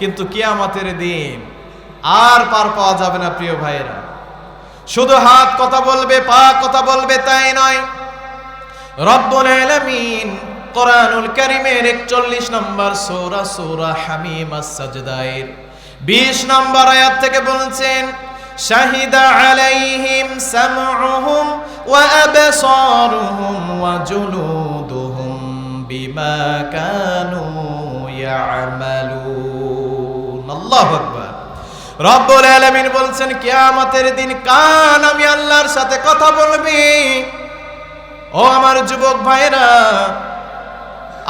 কিন্তু কিয়ামতের দিন আর পার পাওয়া যাবে না প্রিয় ভাইয়েরা। শুধু হাত কথা বলবে, পা কথা বলবে তাই নয়। রব্বুল আলামিন কোরআনুল কারীমের 41 নম্বর সূরা সূরা হামিম আস-সাজদায়ের 20 নম্বর আয়াত থেকে বলছেন, শাহিদা আলাইহিম সামউহুম ওয়া আবসারুহুম ওয়া জুলুদুহুম বিমা কানু ইয়ামালুন। আল্লাহু আকবার। রব্বুল আলামিন বলছেন, কিয়ামতের দিন কান আমি আল্লাহর সাথে কথা বলবে। ও আমার যুবক ভাইরা,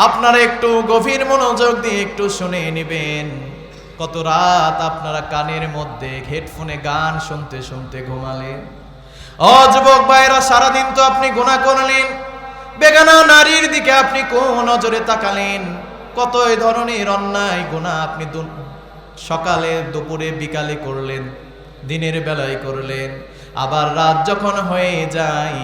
আপনারা একটু গভীর মনোযোগ দিয়ে একটু শুনে নেবেন। কত রাত আপনারা কানের মধ্যে হেডফোনে গান শুনতে শুনতে ঘুমালেন। ও যুবক ভাইরা, সারাদিন তো আপনি গুনাহ করলেন, বেগানা নারীর দিকে আপনি কোন নজরে তাকালেন, কত এই ধরনের অন্যায় গুনাহ আপনি সকালে দুপুরে বিকালে করলেন, দিনের বেলায় করলেন। আবার রাত যখন হয়ে যায়,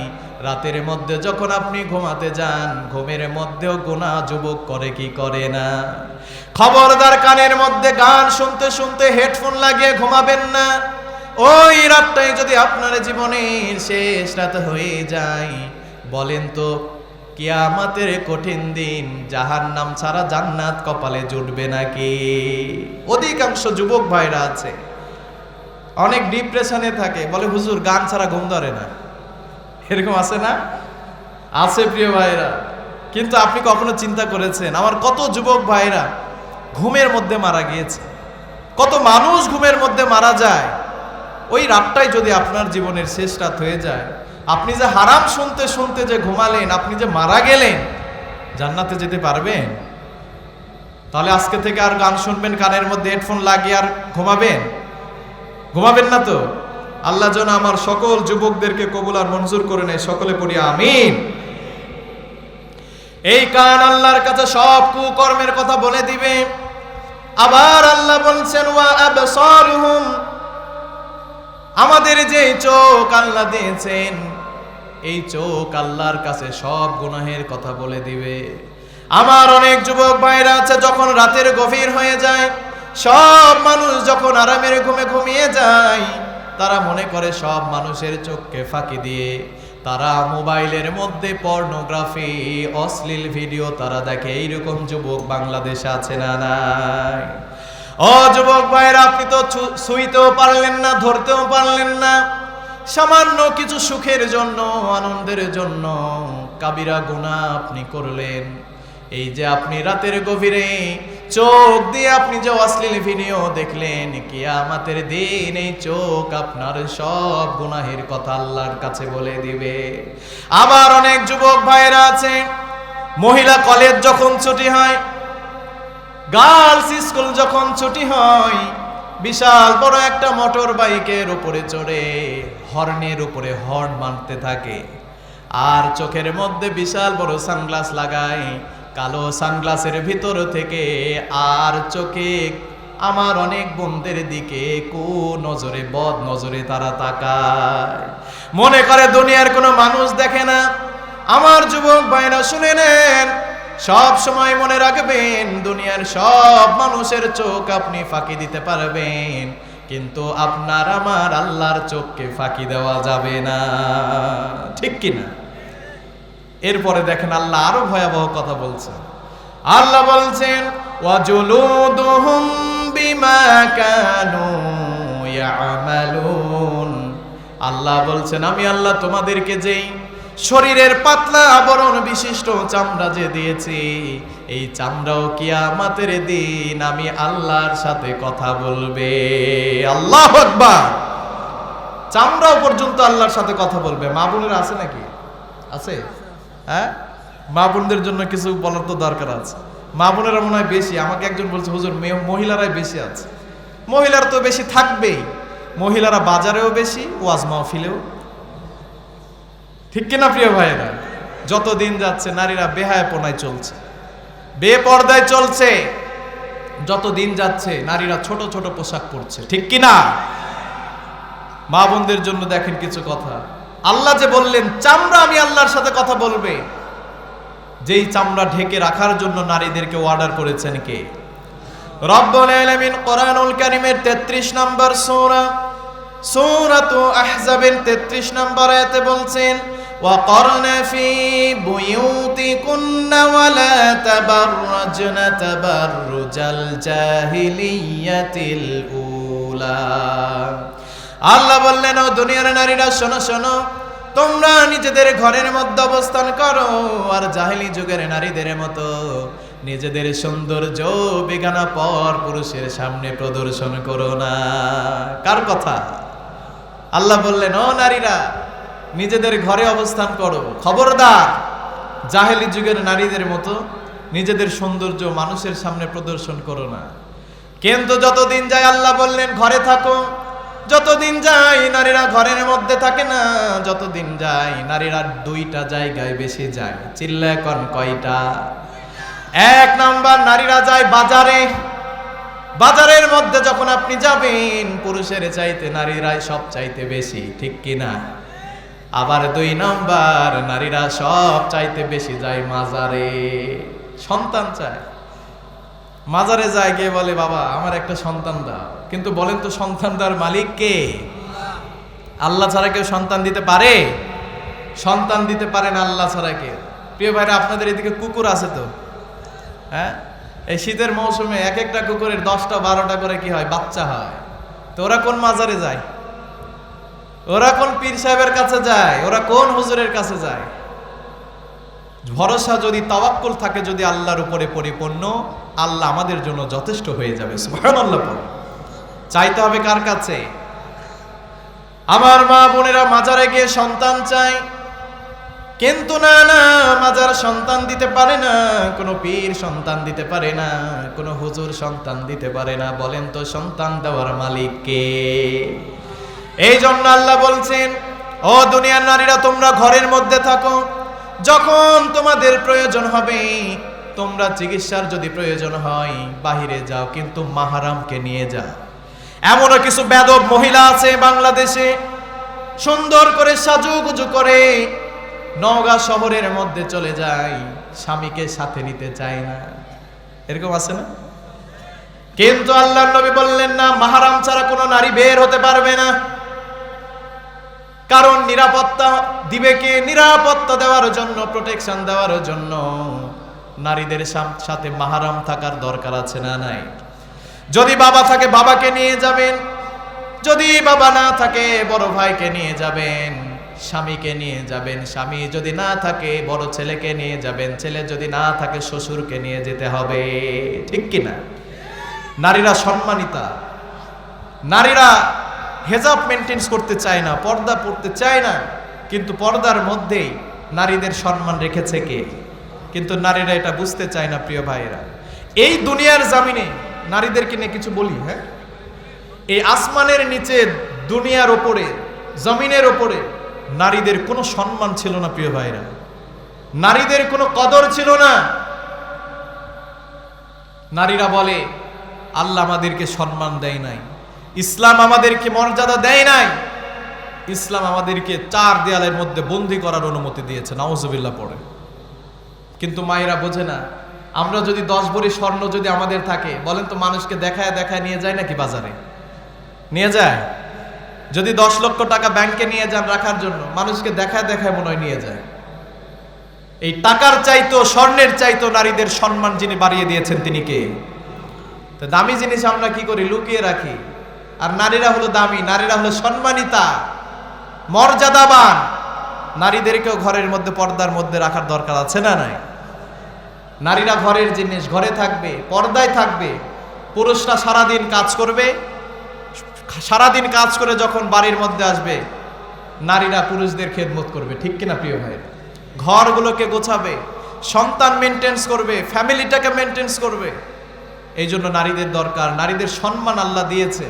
রাতের মধ্যে যখন আপনি ঘুমাতে যান, ঘুমের মধ্যেও গুনাহ যুবক করে কি করে না? খবরদার, কানের মধ্যে গান শুনতে শুনতে হেডফোন লাগিয়ে ঘুমাবেন না। ওই রাতটাই যদি আপনার জীবনের শেষ রাত হয়ে যায়, বলেন তো কিয়ামতের কঠিন দিন জাহান্নাম ছাড়া জান্নাত কপালে জুটবে নাকি? অধিকাংশ যুবক ভাইরা আছে অনেক ডিপ্রেশনে থাকে, বলে হুজুর গান ছাড়া ঘুম ধরে না। এরকম আছে না? আছে প্রিয় ভাইরা। কিন্তু আপনি কখনো চিন্তা করেছেন আমার কত যুবক ভাইরা ঘুমের মধ্যে মারা গিয়েছে? কত মানুষ ঘুমের মধ্যে মারা যায়। ওই রাতটাই যদি আপনার জীবনের শেষ রাত হয়ে যায়, আপনি যে হারাম শুনতে শুনতে যে ঘুমালেন, আপনি যে মারা গেলেন, জান্নাতে যেতে পারবেন? তাহলে আজকে থেকে আর গান শুনবেন কানের মধ্যে হেডফোন লাগিয়ে আর ঘুমাবেন? ঘুমাবেন না তো। আল্লাহ যেন আমার সকল যুবকদেরকে কবুল আর মঞ্জুর করে নেয়। সকলে পড়ি আমিন। এই কান আল্লাহর কাছে সব কুকর্মের কথা বলে দিবে। আবার আল্লাহ বলছেন, ওয়া আবসারুহুম, আমাদের যে চোখ আল্লাহ দিয়েছেন, এই চোখ আল্লাহর কাছে সব গুনাহের কথা বলে দিবে। আমার অনেক যুবক ভাইরা আছে, যখন রাতের গভীর হয়ে যায়, সব মানুষ যখন আরামের ঘুমে ঘুমিয়ে যায়, তারা মনে করে সব মানুষের চোখকে ফাঁকি দিয়ে তারা মোবাইলের মধ্যে পর্নোগ্রাফি, অশ্লীল ভিডিও তারা দেখে। এইরকম যুবক বাংলাদেশে আছে না নাই? ও যুবক ভাইরা, আপনি তো ছুঁইতেও পারলেন না, ধরতেও পারলেন না। সামান্য কিছু সুখের জন্য, আনন্দের জন্য কাবিরা গুনাহ আপনি করলেন। এই যে আপনি রাতের গভীরে চোখ দিয়ে আপনি যে অশ্লীল ভিডিও দেখলেন, কিয়ামতের দিন এই চোখ আপনার সব গুনাহের কথা আল্লাহর কাছে বলে দিবে। আবার অনেক যুবক ভাইরা আছে, মহিলা কলেজ যখন ছুটি হয়, গার্লস স্কুল যখন ছুটি হয়, বিশাল বড় একটা মোটর বাইকের উপরে চড়ে হর্নের উপরে হর্ন মারতে থাকে। আর চোখের মধ্যে বিশাল বড় সানগ্লাস লাগায়, কালো সানগ্লাসের ভিতর থেকে আর চোখে আমার অনেক বোনদের দিকে নজরে বদ নজরে তারা তাকায়, মনে করে দুনিয়ার কোনো মানুষ দেখে না। আমার যুবক ভাইরা শুনে নেন, সব সময় মনে রাখবেন দুনিয়ার সব মানুষের চোখ আপনি ফাঁকি দিতে পারবেন, কিন্তু আপনার আমার আল্লাহর চোখকে ফাঁকি দেওয়া যাবে না, ঠিক কিনা? এরপরে দেখেন আল্লাহ আরো ভয়াবহ কথা বলছেন। আল্লাহ বলছেন ওয়াজুলুদুহুম বিমা কানু ইয়ামালুন। আল্লাহ বলছেন আমি আল্লাহ তোমাদেরকে যেই শরীরের পাতলা আবরণ বিশিষ্ট চামড়া যে দিয়েছি, এই চামড়াও কিয়ামতের দিন আমি আল্লাহর সাথে কথা বলবে। আল্লাহু আকবার। চামড়াও পর্যন্ত আল্লাহর সাথে কথা বলবে। মা বোনেরা আছে নাকি? আছে? হ্যাঁ, মা বোনদের জন্য কিছু বলার তো দরকার আছে। মা বোনেরা মনে হয় বেশি। আমাকে একজন বলছে হুজুর মহিলারাই বেশি আছে। মহিলার তো বেশি থাকবেই, মহিলারা বাজারেও বেশি, ওয়াজ মাহফিলেও, ঠিক কিনা প্রিয় ভাইয়েরা? যত দিন যাচ্ছে নারীরা বেহায়াপনায় চলছে, বেপর্দায় চলছে। যত দিন যাচ্ছে নারীরা ছোট ছোট পোশাক পরছে, ঠিক কিনা? মা বোনদের জন্য দেখেন কিছু কথা। আল্লাহ যে বললেন চামড়া আমি আল্লাহর সাথে কথা বলবে, যেই চামড়া ঢেকে রাখার জন্য নারীদেরকে অর্ডার করেছেন কে? রব্বুল আলামিন কোরআনুল কারীমের 33 নম্বর সূরা সূরাতু আহজাবের 33 নম্বর আয়াতে বলছেন ওয়াকরনা ফি বুয়ুতিকুন্না ওয়ালা তাবাররাজনা তাবাররুজাল জাহিলিয়াতিল উলা। আল্লাহ বললেন ও দুনিয়ার নারীরা শোনো শোনো, তোমরা নিজেদের ঘরের মধ্যে অবস্থান করো আর জাহেলি যুগের নারীদের মতো নিজেদের সৌন্দর্য বেগানা পর পুরুষের সামনে প্রদর্শন করো না। কার কথা? আল্লাহ বললেন ও নারীরা নিজেদের ঘরে অবস্থান করো, খবরদার জাহেলি যুগের নারীদের মতো নিজেদের সৌন্দর্য মানুষের সামনে প্রদর্শন করো না। কিন্তু যতদিন যায় আল্লাহ বললেন ঘরে থাকো, যতদিন যায় নারীরা ঘরের মধ্যে থাকে না, যতদিন যায় নারীরা দুইটা জায়গায় বেশি যায়। চিল্লা এখন কয়টা? এক নাম্বার নারীরা যায় বাজারে। বাজারের মধ্যে যখন আপনি যাবেন পুরুষের চাইতে নারীরাই সব চাইতে বেশি, ঠিক কিনা? আবার দুই নাম্বার নারীরা সব চাইতে বেশি যায় মাজারে, সন্তান চায়। মাজারে যায় গিয়ে বলে বাবা আমার একটা সন্তান দাও, কিন্তু বলেন তো সন্তান দেওয়ার মালিক কে? আল্লাহ ছাড়া কেউ সন্তান দিতে পারে? সন্তান দিতে পারে না আল্লাহ ছাড়া কেউ। প্রিয় ভাইরা আপনাদের এদিকে কুকুর আছে তো? হ্যাঁ, এই শীতের মৌসুমে এক একটা কুকুরের 10টা 12টা করে কি হয়, বাচ্চা হয়। তো ওরা কোন মাজারে যায়? ওরা কোন পীর সাহেবের কাছে যায়? ওরা কোন হুজুরের কাছে যায়? ভরসা যদি তাওয়াক্কুল থাকে যদি আল্লাহর উপরে পরিপূর্ণ, আল্লাহ আমাদের জন্য যথেষ্ট হয়ে যাবে। সুবহানাল্লাহ। চাইতে হবে কার কাছে? আমার মা বোনেরা মাজারে গিয়ে সন্তান চায়, কিন্তু না না, মাজার সন্তান দিতে পারে না, কোনো পীর সন্তান দিতে পারে না, কোনো হুজুর সন্তান দিতে পারে না। বলেন তো সন্তান দেওয়ার মালিক কে? এই জন্য আল্লাহ বলছেন ও দুনিয়ার নারীরা তোমরা ঘরের মধ্যে থাকো, যখন তোমাদের প্রয়োজন হবে, তোমরা চিকিৎসার যদি প্রয়োজন হয় বাহিরে যাও, কিন্তু মাহরামকে নিয়ে যাও। এমনও কিছু বেদব মহিলা আছে বাংলাদেশে, সুন্দর করে সাজুগুজু করে নওগাঁ শহরের মধ্যে চলে যায়, স্বামীকে সাথে নিতে চায় না। এরকম আছে না? কিন্তু আল্লাহর নবী বললেন না, মাহরাম ছাড়া কোনো নারী বের হতে পারবে না। কারণ নিরাপত্তা দিবে কে? নিরাপত্তা দেওয়ার জন্য, প্রোটেকশন দেওয়ার জন্য নারীদের সাথে মাহরাম থাকার দরকার আছে না নাই? যদি বাবা থাকে বাবাকে নিয়ে যাবেন, যদি বাবা না থাকে বড় ভাইকে নিয়ে যাবেন, স্বামীকে নিয়ে যাবেন, স্বামী যদি না থাকে বড় ছেলেকে নিয়ে যাবেন, ছেলে যদি না থাকে শ্বশুরকে নিয়ে যেতে হবে, ঠিক কিনা? নারীরা সম্মানিতা, নারীরা হেজাব মেনটেন করতে চায় না, পর্দা পড়তে চায় না, কিন্তু পর্দার মধ্যেই নারীদের সম্মান রেখেছে কে? কিন্তু নারীরা এটা বুঝতে চায় না। প্রিয় ভাইয়েরা, এই দুনিয়ার জামিনে নারীদেরকে নিয়ে কিছু বলি। হ্যাঁ, এই আসমানের নিচে দুনিয়ার ওপরে জমিনের ওপরে নারীদের কোনো সম্মান ছিল না। প্রিয় ভাইরা, নারীদের কোনো কদর ছিল না। নারীরা বলে আল্লাহ আমাদেরকে সম্মান দেয় নাই, ইসলাম আমাদেরকে মর্যাদা দেয় নাই, ইসলাম আমাদেরকে চার দেয়ালের মধ্যে বন্দী করার অনুমতি দিয়েছে। নাউজুবিল্লাহ পড়ে। কিন্তু মায়েরা বোঝে না। আমরা যদি 10 ভরি স্বর্ণ যদি আমাদের থাকে, বলেন তো মানুষকে দেখায় দেখায় নিয়ে যায় নাকি বাজারে? নিয়ে যায়? যদি 10 লক্ষ টাকা ব্যাংকে নিয়ে যান রাখার জন্য, মানুষকে দেখায় দেখায় মনে হয় নিয়ে যায়। এই টাকার চাইতো, স্বর্ণের চাইতো নারীদের সম্মান যিনি বাড়িয়ে দিয়েছেন তিনি কে? তো দামি জিনিস আমরা কি করি? লুকিয়ে রাখি। আর নারীরা হলো দামি, নারীরা হলো সম্মানিতা, মর্যাদাবান। নারীদেরকেও ঘরের মধ্যে পর্দার মধ্যে রাখার দরকার আছে না নাই? নারীরা ঘরের জিনিস, ঘরে থাকবে, পর্দায় থাকবে। পুরুষরা সারাদিন কাজ করবে, সারাদিন কাজ করে যখন বাড়ির মধ্যে আসবে, নারীরা পুরুষদের খেদমত করবে। ঠিক কিনা প্রিয় ভাই? ঘরগুলোকে গোছাবে, সন্তান মেনটেন্স করবে, ফ্যামিলিটাকে মেনটেন্স করবে। এই জন্য নারীদের দরকার, নারীদের সম্মান আল্লাহ দিয়েছে।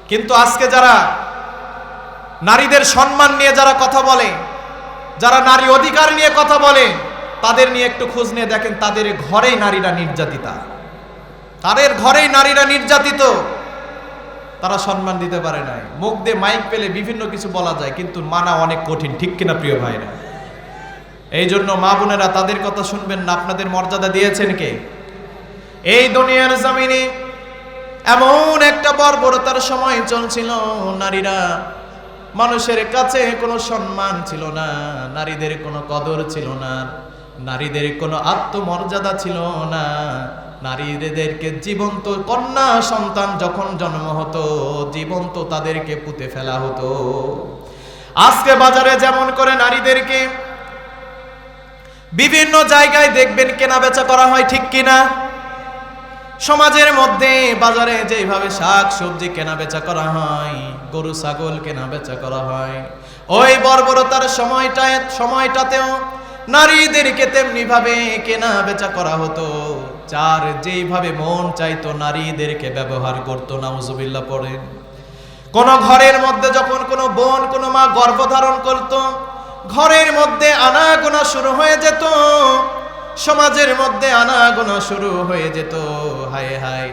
কিন্তু আজকে যারা নারীদের সম্মান নিয়ে যারা কথা বলে, যারা নারী অধিকার নিয়ে কথা বলে, তাদের নিয়ে একটু খোঁজ নিয়ে দেখেন, তাদের ঘরেই নারীরা নির্যাতিতা, তাদের ঘরেই নারীরা নির্যাতিত। তারা সম্মান দিতে পারে নাই। মুখ দিয়ে মাইক পেলে বিভিন্ন কিছু বলা যায়, কিন্তু মানা অনেক কঠিন। ঠিক কিনা প্রিয় ভাইরা? এই জন্য মা বোনেরা, তাদের কথা শুনবেন না। আপনাদের মর্যাদা দিয়েছেন কে? এই দুনিয়ার জমিনে এমন একটা বর্বরতার সময় চলছিল, নারীরা মানুষের কাছে কোনো সম্মান ছিল না, নারীদের কোনো কদর ছিল না, নারীদের কোনো আত্মমর্যাদা ছিল না। নারীদেরকে জীবন্ত কন্যা সন্তান যখন জন্ম হতো, জীবন্ত তাদেরকে পুঁতে ফেলা হতো। আজকে বাজারে যেমন করে নারীদেরকে বিভিন্ন জায়গায় দেখবেন কেনা বেচা করা হয়, ঠিক কিনা? সমাজের মধ্যে বাজারে যেভাবে শাক সবজি কেনা বেচা করা হয়, গরু ছাগল কেনা বেচা করা হয়, ওই বর্বরতার সময়টাতেও নারীদেরকে তেমনি ভাবে কেনা বেচা করা হতো। যার যেইভাবে মন চাইতো নারীদেরকে ব্যবহার করতো। নাউজুবিল্লাহ পড়েন। কোন ঘরের মধ্যে যখন কোনো বোন, কোনো মা গর্ভধারণ করত, ঘরের মধ্যে আনাগোনা শুরু হয়ে যেত, সমাজের মধ্যে আনাগোনা শুরু হয়ে যেত। হায় হায়,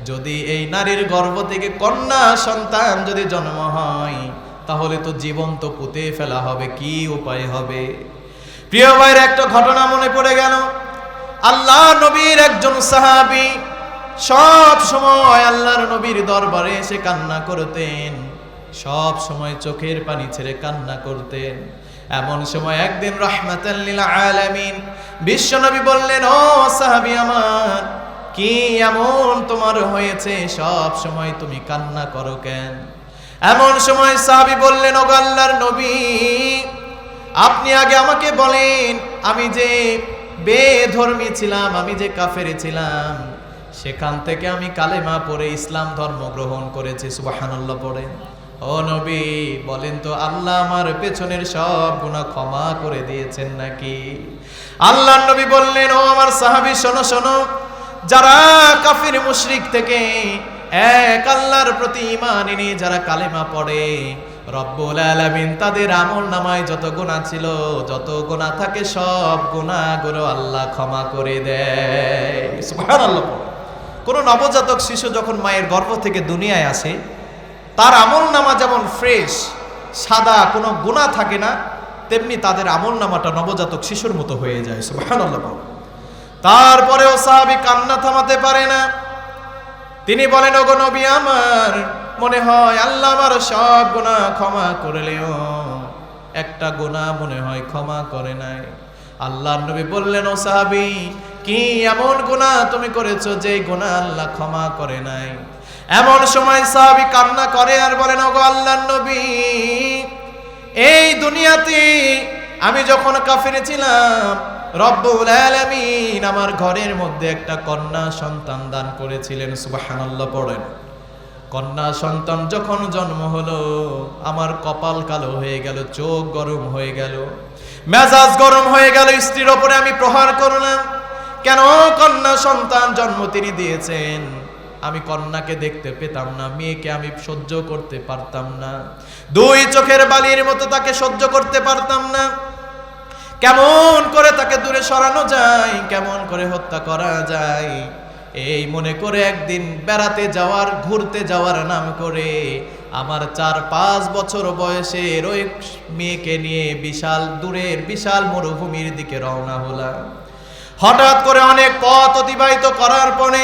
যদি এই নারীর গর্ভ থেকে কন্যা সন্তান যদি জন্ম হয়, তাহলে তো জীবন্ত পুঁতে ফেলা হবে। কি উপায় হবে? প্রিয় ভাইয়ের একটা ঘটনা মনে পড়ে গেল। আল্লাহ নবীর একজন সাহাবী সব সময় আল্লাহর নবীর দরবারে এসে কান্না করতেন, সব সময় চোখের পানি ছেড়ে কান্না করতেন। এমন সময় একদিন রাহমাতাল লিল আলামিন বিশ্বনবী বললেন, ও সাহাবী আমার, কি এমন তোমার হয়েছে? সব সময় তুমি কান্না করো কেন? এমন সময় সাহাবী বললেন, ও আল্লাহর নবী, আপনি আগে আমাকে বলেন, আমি যে বেধর্মী ছিলাম, আমি যে কাফের ছিলাম, সেখান থেকে আমি কালেমা পড়ে ইসলাম ধর্ম গ্রহণ করেছি। সুবহানাল্লাহ পড়েন। ও নবী, বলেন তো আল্লাহ আমার পেছনের সব গুনাহ ক্ষমা করে দিয়েছেন নাকি? আল্লাহর নবী বললেন, ও আমার সাহাবী, শোনো শোনো, যারা কাফির মুশরিক থেকে এক আল্লাহর প্রতি ঈমান এনে যারা কালেমা পড়ে, রব্বুল আলামিন তাদের আমল নামায় যত গুনাহ ছিল, যত গুনাহ থাকে, সব গুনাহগুলো আল্লাহ ক্ষমা করে দেয়। সুবহানাল্লাহ। কোন নবজাতক শিশু যখন মায়ের গর্ভ থেকে দুনিয়ায় আসে, তার আমল নামা যেমন ফ্রেশ, সাদা, কোনো গুনাহ থাকে না, তেমনি তাদের আমল নামাটা নবজাতক শিশুর মতো হয়ে যায়। সুবহানাল্লাহ। তারপরেও সাহাবী কান্না থামাতে পারে না। তিনি বলেন, ওগো নবী আমার, মনে হয় আল্লাহ আমার সব গুনাহ ক্ষমা করলেও একটা গুনাহ মনে হয় ক্ষমা করে নাই। আল্লাহর নবী বললেন, ও সাহাবী, কি এমন গুনাহ তুমি করেছো যে গুনাহ আল্লাহ ক্ষমা করে নাই? এমন সময় সাহাবী কান্না করে আর বলেন, ওগো আল্লাহর নবী, এই দুনিয়াতে আমি যখন কাফির ছিলাম, রব্বুল আলামিন আমার ঘরের মধ্যে একটা কন্যা সন্তান দান করেছিলেন। সুবহানাল্লাহ পড়েন। কন্যা সন্তান যখন জন্ম হলো, আমার কপাল কালো হয়ে গেল, চোখ গরম হয়ে গেল, মেজাজ গরম হয়ে গেল, স্ত্রীর ওপরে আমি প্রহার করলাম। কেন? কন্যা সন্তান জন্ম তিনি দিয়েছেন, আমি কন্যাকে দেখতে পেতাম না, মেয়েকে আমি সহ্য করতে পারতাম না, দুই চোখের বালির মতো তাকে সহ্য করতে পারতাম না। কেমন করে তাকে দূরে সরানো যায়, কেমন করে হত্যা করা যায়, এই মনে করে একদিন বেড়াতে যাওয়ার, ঘুরতে যাওয়ার নাম করে আমার 4-5 বছর বয়সের ওই মেয়েকে নিয়ে বিশাল দূরের বিশাল মরুভূমির দিকে রওনা হলাম। হঠাৎ করে অনেক পথ অতিবাহিত করার পরে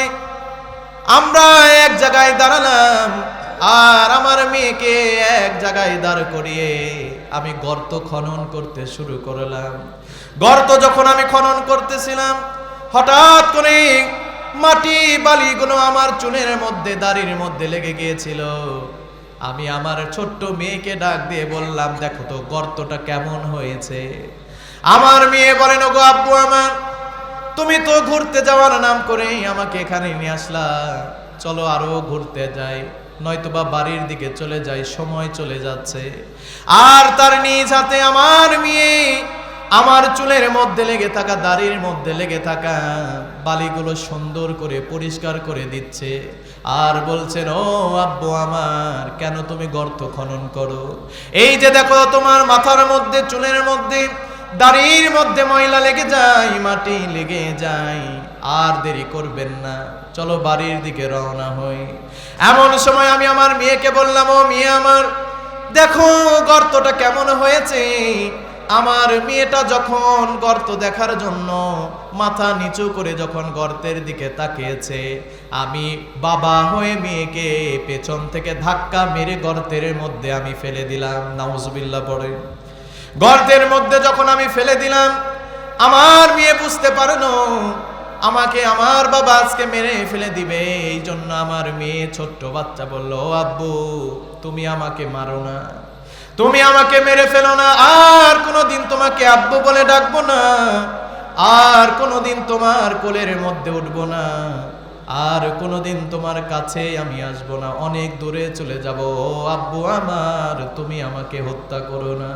আমরা এক জায়গায় দাঁড়ালাম, আর আমার মেয়েকে এক জায়গায় দাঁড় করিয়ে আমি গর্ত খনন করতে শুরু করলাম। গর্ত যখন আমি খনন করতেছিলাম, হঠাৎ করে মাটি বালিগুলো আমার চুলের মধ্যে, দাড়ির মধ্যে লেগে গিয়েছিল। আমি আমার ছোট্ট মেয়েকে ডাক দিয়ে বললাম, দেখো তো গর্তটা কেমন হয়েছে। আমার মেয়ে বলেন, ওগো আব্বু আমার, তুমি তো ঘুরতে যাওয়ার নাম করে আমাকে এখানে নিয়ে আসলা, চলো আরো ঘুরতে যাই, নয়তোবা বাড়ির দিকে চলে যাই, সময় চলে যাচ্ছে। আর তার নিজ হাতে আমার মেয়ে আমার চুলের মধ্যে লেগে থাকা, দাড়ির মধ্যে লেগে থাকা বালিগুলো সুন্দর করে পরিষ্কার করে দিচ্ছে, আর বলছেন, ও আব্বু আমার, কেন তুমি গর্ত খনন করো? এই যে দেখো তোমার মাথার মধ্যে, চুলের মধ্যে, দাড়ির মধ্যে ময়লা লেগে যায়, মাটি লেগে যায়, আর দেরি করবেন না, চলো বাড়ির দিকে রওনা হই। এমন সময় আমি আমার মেয়েকে বললাম, ও মেয়ে আমার, দেখো গর্তটা কেমন হয়েছে। আমার মেয়েটা যখন গর্ত দেখার জন্য মাথা নিচু করে যখন গর্তের দিকে তাকিয়েছে, আমি বাবা হয়ে মেয়েকে পেছন থেকে ধাক্কা মেরে গর্তের মধ্যে আমি ফেলে দিলাম। নাউজুবিল্লাহ পড়ে। গর্তের মধ্যে যখন আমি ফেলে দিলাম, আমার মেয়ে বুঝতে পারলো আমাকে আমার বাবা আজকে মেরে ফেলে দিবে। এই জন্য আমার মেয়ে ছোট্ট বাচ্চা বলল, ও আব্বু, তুমি আমাকে মারো না, তুমি আমাকে মেরে ফেলো না, আর কোনোদিন তোমাকে আব্বু বলে ডাকবো না, আর কোনোদিন তোমার কোলের মধ্যে উঠবো না, আর কোনোদিন তোমার কাছে আমি আসবো না, অনেক দূরে চলে যাব। ও আব্বু আমার, তুমি আমাকে হত্যা করো না।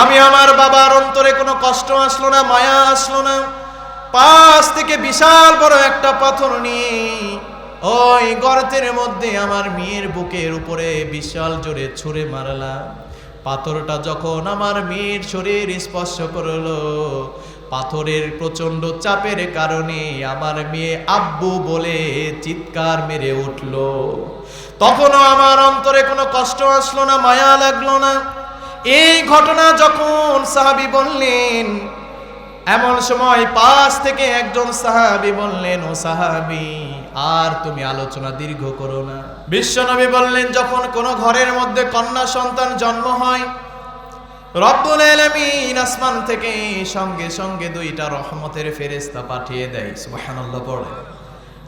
আমি আমার বাবার অন্তরে কোনো কষ্ট আসলো না, মায়া আসলো না। পাশ থেকে বিশাল বড় একটা পাথর নিয়ে ওই গর্তের মধ্যে আমার মেয়ের বুকের উপরে বিশাল জোরে ছুঁড়ে মারলাম। পাথরটা যখন আমার মেয়ের শরীর স্পর্শ করলো, পাথরের প্রচন্ড চাপের কারণে আমার মেয়ে আব্বু বলে চিৎকার মেরে উঠল। তখনও আমার অন্তরে কোনো কষ্ট আসলো না, মায়া লাগলো না। এই ঘটনা যখন সাহাবী বললেন, এমন সময় পাশ থেকে একজন সাহাবী বললেন, ও সাহাবী, আর তুমি আলোচনা দীর্ঘ করো না। বিশ্বনবী বললেন, যখন কোনো ঘরের মধ্যে কন্যা সন্তান জন্ম হয়, রব্বুল আলামিন আসমান থেকে সঙ্গে সঙ্গে 2টা রহমতের ফেরেশতা পাঠিয়ে দেয়। সুবহানাল্লাহ পড়ে।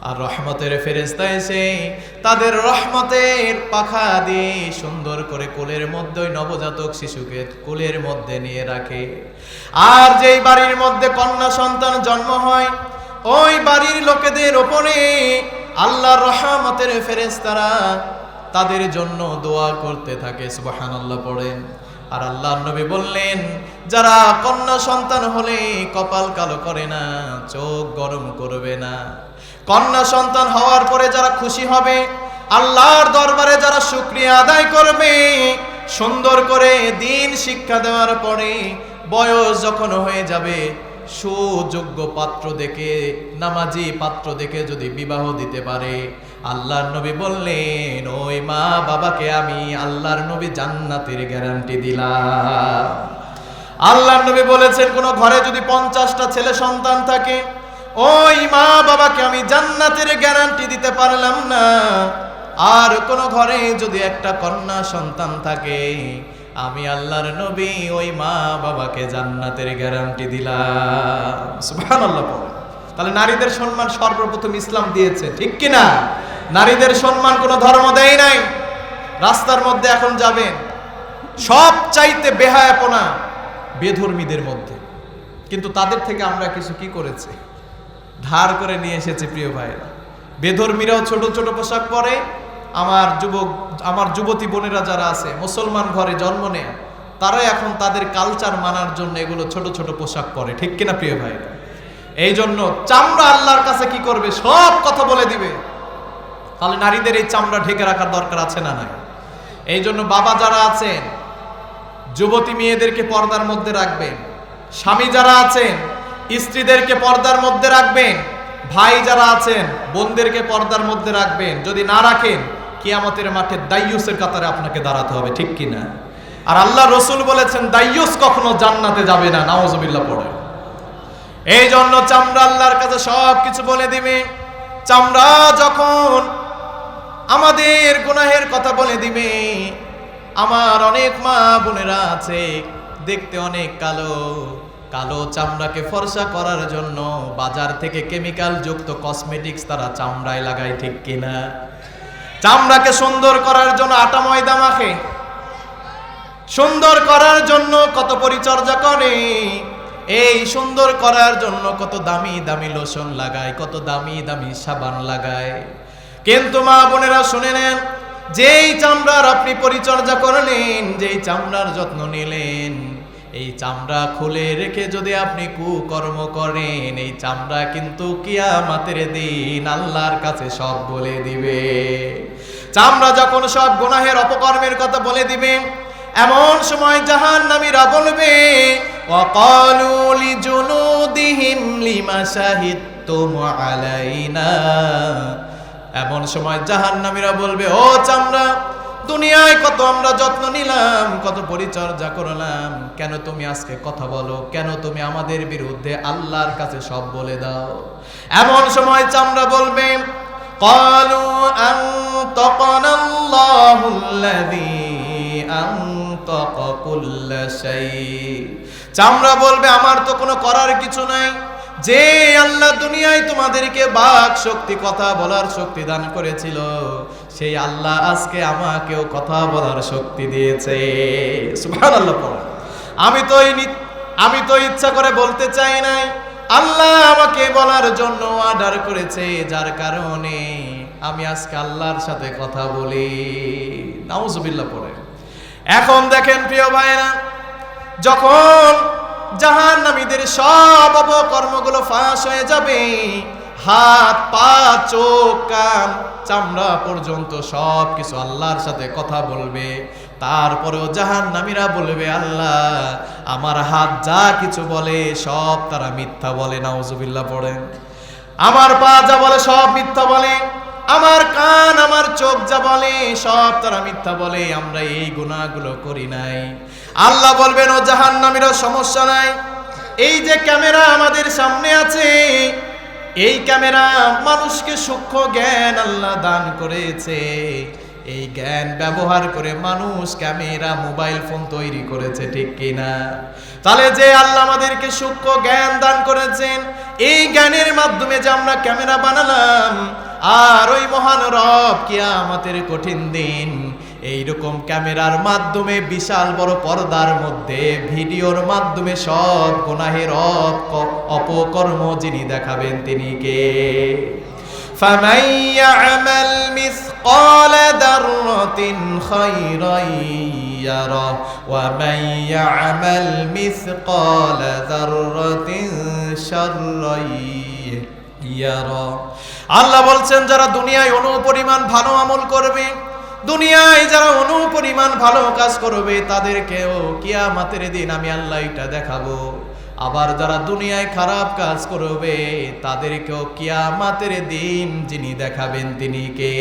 আর রহমতের ফেরেশতা এসে তাদের রহমতের পাখা দিয়ে সুন্দর করে কোলের মধ্যে নবজাতক শিশুকে কোলের মধ্যে নিয়ে রাখে। আর যেই বাড়ির মধ্যে কন্যা সন্তান জন্ম হয়, ওই বাড়ির লোকেদের ওপরে আল্লাহর রহমতের ফেরেশতারা তাদের জন্য দোয়া করতে থাকে। সুবহানাল্লাহ পড়েন। আর আল্লাহর নবী বললেন, যারা কন্যা সন্তান হলে কপাল কালো করে না, চোখ গরম করবে না, কন্যা সন্তান হওয়ার পরে যারা খুশি হবে, আল্লাহর দরবারে যারা শুকরিয়া আদায় করবে, সুন্দর করে দিন শিক্ষা দেওয়ার পরে বয়স যখন হয়ে যাবে, সুযোগ্য পাত্র দেখে, নামাজি পাত্র দেখে যদি বিবাহ দিতে পারে, আল্লাহর নবী বললেন, ওই মা বাবাকে আমি আল্লাহর নবী জান্নাতের গ্যারান্টি দিলাম। আল্লাহর নবী বলেছেন, কোন ঘরে যদি 50টা ছেলে সন্তান থাকে, ওই মা বাবাকে আমি জান্নাতের গ্যারান্টি দিতে পারলাম না। আর কোন ঘরে যদি একটা কন্যা সন্তান থাকে, আমি আল্লাহর নবী ওই মা বাবাকে জান্নাতের গ্যারান্টি দিলাম। সুবহানাল্লাহ। তাহলে নারীদের সম্মান সর্বপ্রথম ইসলাম দিয়েছে, ঠিক কিনা? নারীদের সম্মান কোনো ধর্ম দেয় নাই। রাস্তার মধ্যে এখন যাবেন, সব চাইতে বেহায়াপনা বেধর্মীদের মধ্যে, কিন্তু তাদের থেকে আমরা কিছু কি করেছি, ধার করে নিয়ে এসেছে। প্রিয় ভাইরা, বেধর্মীরাও ছোট ছোট পোশাক পরে। আমার যুবতী বোনেরা যারা আছে, মুসলমান ঘরে জন্ম নেয়া, তারা এখন তাদের কালচার মানার জন্য এগুলো ছোট ছোট পোশাক পরে, ঠিক কিনা প্রিয় ভাইরা? এই জন্য চামড়া আল্লাহর কাছে কি করবে, সব কথা বলে দিবে। তাহলে নারীদের এই চামড়া ঢেকে রাখার দরকার আছে না নাই? এই জন্য বাবা যারা আছেন, যুবতী মেয়েদেরকে পর্দার মধ্যে রাখবেন। স্বামী যারা আছেন, স্ত্রীদেরকে পর্দার মধ্যে রাখবেন। ভাই যারা আছেন বোনদেরকে পর্দার মধ্যে রাখবেন, যদি না রাখেন কিয়ামতের মাঠে দাইয়ুসের কাতারে আপনাকে দাঁড়াতে হবে, ঠিক কিনা? আর আল্লাহ রসুল বলেছেন দাইয়ুস কখনো জান্নাতে যাবে না, নাউজুবিল্লাহ পড়ে। এই জন্য চামড়া আল্লাহর কাছে সব কিছু বলে দিবে। চামড়া যখন আমাদের গুনাহের কথা বলে দিবে, আমার অনেক মা বোনেরা আছে দেখতে অনেক কালো, কালো চামড়াকে ফর্সা করার জন্য বাজার থেকে কেমিক্যাল যুক্ত কসমেটিক্স তারা চামড়ায় লাগায়, ঠিক কিনা? চামড়াকে সুন্দর করার জন্য আটা ময়দা মাখে, সুন্দর করার জন্য কত পরিচর্যা করে, এই সুন্দর করার জন্য কত দামি দামি লোশন লাগায়, কত দামি দামি সাবান লাগায়। কিন্তু মা বোনেরা শুনে নেন, যেই চামড়ার আপনি পরিচর্যা করলেন, যেই চামড়ার যত্ন নিলেন, এই চামড়া খুলে রেখে যদি আপনি কুকর্ম করেন, এই চামড়া কিন্তু কিয়ামতের দিন আল্লাহর কাছে সব বলে দিবে। চামড়া যখন সব গুনাহের অপকর্মের কথা বলে দিবে, এমন সময় জাহান্নামীরা বলবে ওয়াকালু লিজুনুদিহিম লিমা শাহিদতুম আলাইনা, এমন সময় জাহান্নামীরা বলবে, ও চামড়া, দুনিয়ায় কত আমরা যত্ন নিলাম, কত পরিচর্যা করলাম, কেন তুমি আজকে কথা বলো? কেন তুমি আমাদের বিরুদ্ধে আল্লাহর কাছে সব বলে দাও? এমন সময় চামড়া বলবে ক্বালু আনতাকানাল্লাহুল্লাযী আনতাকা কুল্লা শাই। চামড়া বলবে আমার তো কোনো করার কিছু নাই, যে আল্লাহ দুনিয়ায় তোমাদেরকে বাক শক্তি, কথা বলার শক্তি দান করেছিল, সেই আল্লাহ আজকে আমাকেও কথা বলার শক্তি দিয়েছে। সুবহানাল্লাহ পড়ো। আমি তো ইচ্ছা করে বলতে চাই নাই, আল্লাহ আমাকে বলার জন্য অর্ডার করেছে, যার কারণে আমি আজকে আল্লাহর সাথে কথা বলি। নাউজুবিল্লাহ পড়ে। এখন দেখেন প্রিয় ভাইরা, যখন জাহান্নামীদের সব অপকর্মগুলো ফাঁস হয়ে যাবে, হাত পা চোখ কান চামড়া পর্যন্ত সব কিছু আল্লাহর সাথে কথা বলবে, তারপরেও জাহান্নামীরা বলবে আল্লাহ আমার হাত যা কিছু বলে সব তারা মিথ্যা বলে। নাউজুবিল্লাহ পড়েন। আমার পা যা বলে সব মিথ্যা বলে, আমার কান আমার চোখ যা বলে সব তারা মিথ্যা বলে, আমরা এই গুনাহগুলো করি নাই। আল্লাহ বলবেন ও জাহান্নামীরা সমস্যা নাই, এই যে ক্যামেরা আমাদের সামনে আছে, এই ক্যামেরা মানুষকে সূক্ষ্ম জ্ঞান আল্লাহ দান করেছে, এই জ্ঞান ব্যবহার করে মানুষ ক্যামেরা মোবাইল ফোন তৈরি করেছে, ঠিক কিনা? তাহলে যে আল্লাহ আমাদেরকে সূক্ষ্ম জ্ঞান দান করেছেন, এই জ্ঞানের মাধ্যমে যে আমরা ক্যামেরা বানালাম, আর ওই মহান রব কিয়ামতের কঠিন দিন এইরকম ক্যামেরার মাধ্যমে বিশাল বড় পর্দার মধ্যে ভিডিওর মাধ্যমে সব গুনাহের অপকর্ম যিনি দেখাবেন তিনি কে? ফামান ইয়া'মাল মিসকাল দাররাতিন খায়রান ইয়ারা ওয়া মান ইয়া'মাল মিসকাল দাররাতিন শাররান ইয়ারা। আল্লাহ বলছেন যারা দুনিয়ায় অনুপরিমাণ ভালো আমল করবে, দুনিয়ায় যারা অনুপরিমাণ ভালো কাজ করবে, তাদেরকেও কিয়ামতের দিন আমি আল্লাহ এটা দেখাবো। আবার যারা দুনিয়ায় খারাপ কাজ করবে, তাদেরকেও কিয়ামতের দিন যিনি দেখাবেন তিনি কে?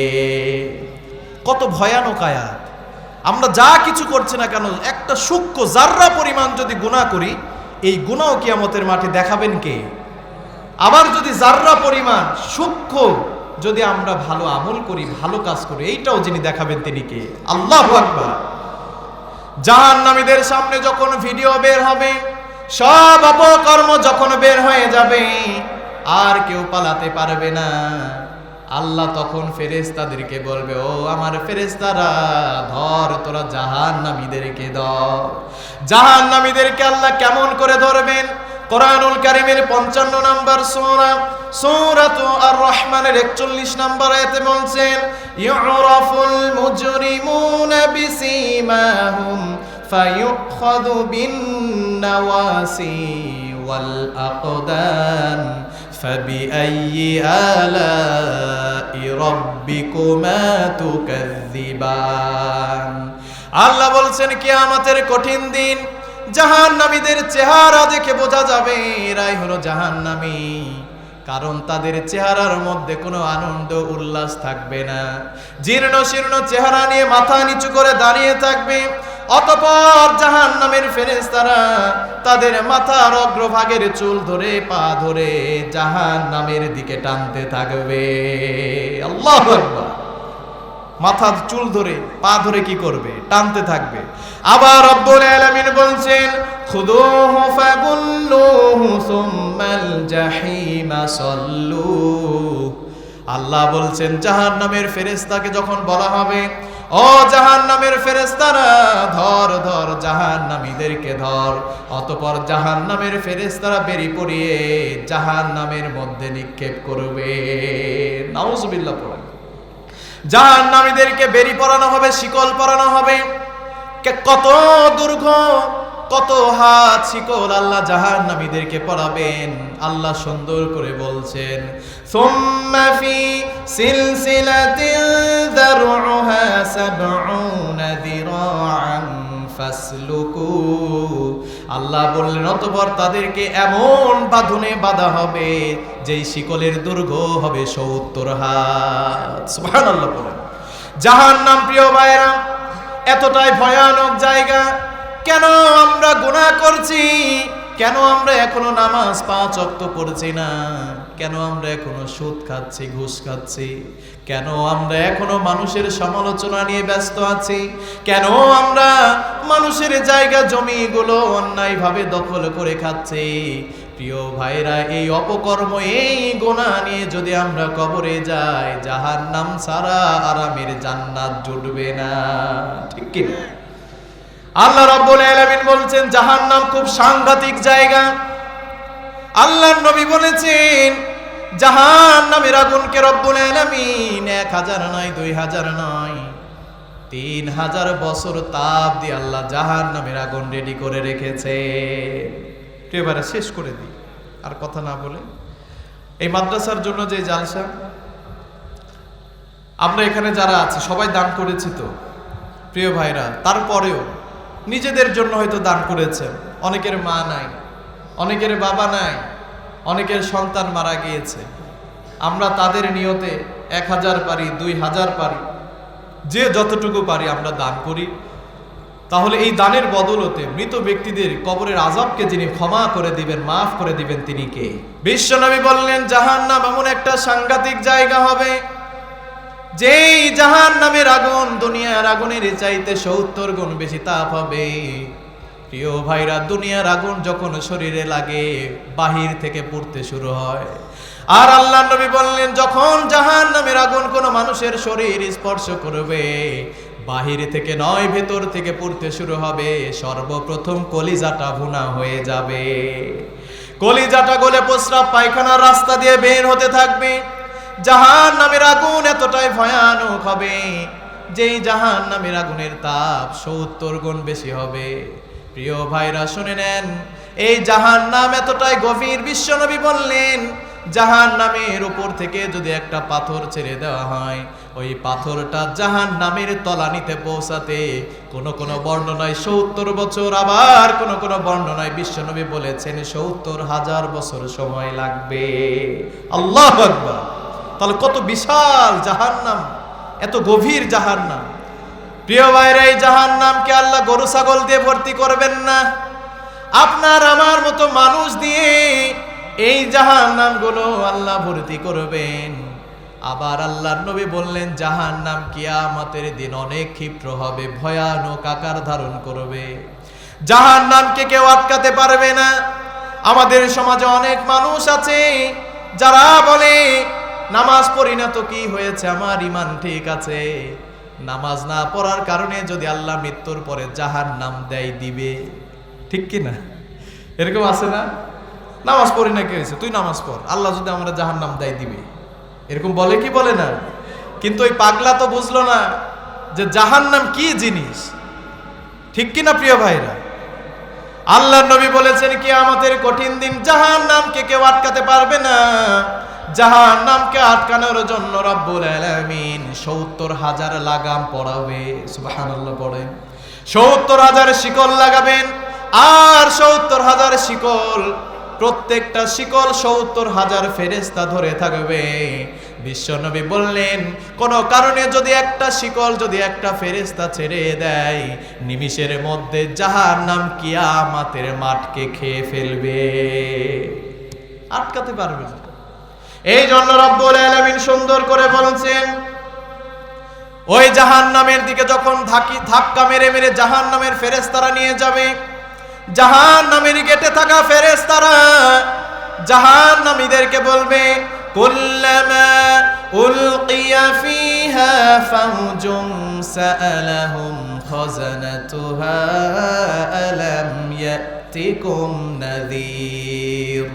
কত ভয়ানক আয়াত! আমরা যা কিছু করছি না কেন, একটা সূক্ষ্ম জাররা পরিমাণ যদি গুনাহ করি, এই গুনাহও কিয়ামতের মাঠে দেখাবেন কে? আবার যদি জাররা পরিমাণ সূক্ষ্ম যদি আমরা ভালো আমল করি, ভালো কাজ করি, এইটাও যিনি দেখাবেন তিনি কে? আল্লাহু আকবার। জাহান্নামীদের সামনে যখন ভিডিও বের হবে, সব অপকর্ম যখন বের হয়ে যাবে, আর কেউ পালাতে পারবে না। আল্লাহ তখন ফেরেশতাদেরকে বলবে, ও আমার ফেরেশতারা, ধর তোরা জাহান্নামীদেরকে ধর। জাহান্নামীদেরকে আল্লাহ কেমন করে ধরবেন? কোরআনুল কারীমের 55 নম্বর সূরা সূরাতু আর-রহমানের 41 নম্বর আয়াতে বলছেন, ইউরাফুল মুজরিমুনা বিসীমাহুম ফায়ুখাযু বিন-নাওয়াসি ওয়াল আকদাম ফাবিআইয়ি আলাই রাব্বিকুমা তুকাযযিবান। আল্লাহ বলছেন কিয়ামতের কঠিন দিন জাহান্নামীদের চেহারা দেখে বোঝা যাবে এরাই হলো জাহান্নামী। কারণ তাদের চেহারার মধ্যে কোনো আনন্দ উল্লাস থাকবে না, জীর্ণ শীর্ণ চেহারা নিয়ে মাথা নিচু করে দাঁড়িয়ে থাকবে। অতঃপর জাহান্নামের ফেরেশতারা তাদের মাথার অগ্রভাগের চুল ধরে পা ধরে জাহান্নামের দিকে টানতে থাকবে। আল্লাহু আকবার। মাথার চুল ধরে পা ধরে কি করবে? টানতে থাকবে। আবার রব্বুল আলামিন বলছেন, খুদুহু ফাগুল্লুহু সুম্মাল জাহিমা সাল্লু। আল্লাহ বলছেন জাহান্নামের ফেরেশতাকে যখন বলা হবে, ও জাহান্নামের ফেরেশতারা ধর ধর, জাহান্নামীদেরকে ধর। অতঃপর জাহান্নামের ফেরেশতারা বেরি পড়িয়ে জাহান্নামের মধ্যে নিক্ষেপ করবে। নাউজুবিল্লাহ পড়েন। জাহান্নামীদেরকে বেরি পরানো হবে, শিকল পরানো হবে। কত দুর্ঘ, কত হাত শিকল আল্লাহ জাহান্নামীদেরকে পরাবেন। আল্লাহ সুন্দর করে বলছেন, সুম্মা ফি সিলসিলাতিন যারউহা সাবউনা যিরাআন ফাসলুকু। আল্লাহ বললেন অতঃপর তাদেরকে এমন বাঁধনে বাঁধা হবে যেই শিকলের দৈর্ঘ্য হবে ৭০ হাত। সুবহানাল্লাহ বলেন। জাহান্নাম প্রিয় ভাইরা এতটাই ভয়ানক জায়গা। কেন আমরা গুনাহ করছি? কেন আমরা এখনো নামাজ ৫ ওয়াক্ত পড়ছি না? কেন আমরা এখনো সুদ খাচ্ছি, ঘুষ খাচ্ছি? কেন আমরা এখনো মানুষের সমালোচনা নিয়ে ব্যস্ত আছি? কেন আমরা মানুষের জায়গা জমিগুলো অন্যায়ভাবে দখল করে খাচ্ছি? প্রিয় ভাইরা, এই অপকর্ম, এই গুনাহ নিয়ে যদি আমরা কবরে যাই, জাহান্নাম ছাড়া আরামের জান্নাত জুটবে না। ঠিক কি না? আল্লাহ রাব্বুল আলামিন বলছেন জাহান্নাম খুব সাংঘাতিক জায়গা। আল্লাহর নবী বলেছেন জাহান্নামের আগুনকে রব্বুল আলামিন ১০০০ নয়, ২০০০ নয়, ৩০০০ বছর তাপ দিয়ে আল্লাহ জাহান্নামের আগুন রেডি করে রেখেছে। এবারে শেষ করে দিই আর কথা না বলে। এই মাদ্রাসার জন্য যে জালসা, আমরা এখানে যারা আছি সবাই দান করেছি তো প্রিয় ভাইরা। তারপরেও নিজেদের জন্য হয়তো দান করেছেন। অনেকের মা নাই, অনেকের বাবা নাই, অনেকের সন্তান মারা গিয়েছে। আমরা তাদের নিয়তে ১০০০ পারি, ২০০০ পারি, যে যতটুকু পারি আমরা দান করি। তাহলে এই দানের বদলতে মৃত ব্যক্তিদের কবরের আযাবকে যিনি ক্ষমা করে দিবেন, মাফ করে দিবেন, তিনি কে? বিশ্বনবী বললেন জাহান্নাম এমন একটা সাংঘাতিক জায়গা হবে যেই জাহান্নামের আগুন দুনিয়ার আগুনের চাইতে ৭০ গুণ বেশি তাপ হবে। প্রিয় ভাইরা, দুনিয়ার আগুন যখন শরীরে লাগে বাহির থেকে পুড়তে শুরু হয়। আর আল্লাহ নবী বললেন যখন জাহান্নামের আগুন কোনো মানুষের শরীর স্পর্শ করবে, বাহির থেকে নয় ভেতর থেকে পুড়তে শুরু হবে। সর্বপ্রথম কলিজাটা ভুনা হয়ে যাবে। কলিজাটা গলে প্রস্রাব পায়খানার রাস্তা দিয়ে বের হতে থাকবে। জাহান্নামের আগুন এতটাই ভয়ানক হবে যেই জাহান্নামের আগুনের তাপ ৭০ গুণ বেশি হবে। প্রিয় ভাইরা শুনে নেন, এই জাহান্নাম এতটাই গভীর, বিশ্বনবী বললেন জাহান্নামের উপর থেকে যদি একটা পাথর ছেড়ে দেওয়া হয়, ওই পাথরটা জাহান্নামের তলানিতে পৌঁছাতে কোন বর্ণনায় ৭০ বছর, আবার কোন বর্ণনায় বিশ্বনবী বলেছেন ৭০,০০০ বছর সময় লাগবে। আল্লাহু আকবার। তাহলে কত বিশাল জাহান্নাম, এত গভীর জাহান্নাম। প্রিয় ভাইরা, এই জাহান্নামকে আল্লাহ গরু ছাগল দিয়ে ভর্তি করবেন না, আপনার আমার মতো মানুষ দিয়ে এই জাহান্নামগুলো আল্লাহ ভর্তি করবেন। আবার আল্লাহর নবী বললেন জাহান্নাম কিয়ামতের দিন অনেক ক্ষিপ্র হবে, ভয়ানক আকার ধারণ করবে। জাহান্নামকে কেউ আটকাতে পারবে না। আমাদের সমাজে অনেক মানুষ আছে যারা বলে নামাজ পড়ি না তো কি হয়েছে, আমার ঈমান ঠিক আছে। নামাজ না পড়ার কারণে যদি আল্লাহ মৃত্যুর পরে জাহান্নাম দেয় দিবে। ঠিক কি না? এরকম আছে না? নামাজ পড়ি না কি হয়েছে, তুই নামাজ পড়, আল্লাহ যদি আমরা জাহান্নাম দেয় দিবে। এরকম বলে কি বলে না? কিন্তু ওই পাগলা তো বুঝলো না যে জাহান্নাম কি জিনিস। ঠিক কি না প্রিয় ভাইরা? আল্লাহর নবী বলেছেন কিয়ামতের কঠিন দিন জাহান্নামকে কেউ আটকাতে পারবে না। জাহান্নামকে আটকানোর জন্য রব্বুল আলামিন ৭০,০০০ লাগাম পরাবে। সুবহানাল্লাহ পড়েন। ৭০,০০০ শিকল লাগাবেন, আর ৭০,০০০ শিকল প্রত্যেকটা শিকল ৭০,০০০ ফেরেশতা ধরে থাকবে। বিশ্বনবী বললেন, কোন কারণে যদি একটা শিকল, যদি একটা ফেরেশতা ছেড়ে দেয়, নিমিষের মধ্যে জাহান্নাম কিয়ামতের মাঠকে খেয়ে ফেলবে, আটকাতে পারবে না। এই জন্য রব্বুল আলামিন সুন্দর করে বলছেন, ওই জাহান্নামের দিকে যখন ধাক্কা মেরে মেরে জাহান্নামের ফেরেশতারা নিয়ে যাবে, জাহান্নামের গেটে থাকা ফেরেশতারা জাহান্নামীদেরকে বলবে, কুল্লামা উলকিয়া ফিহা ফাওজুন সাআলাহুম খাযানাতুহা আলাম ইয়াতিকুম নাযীর।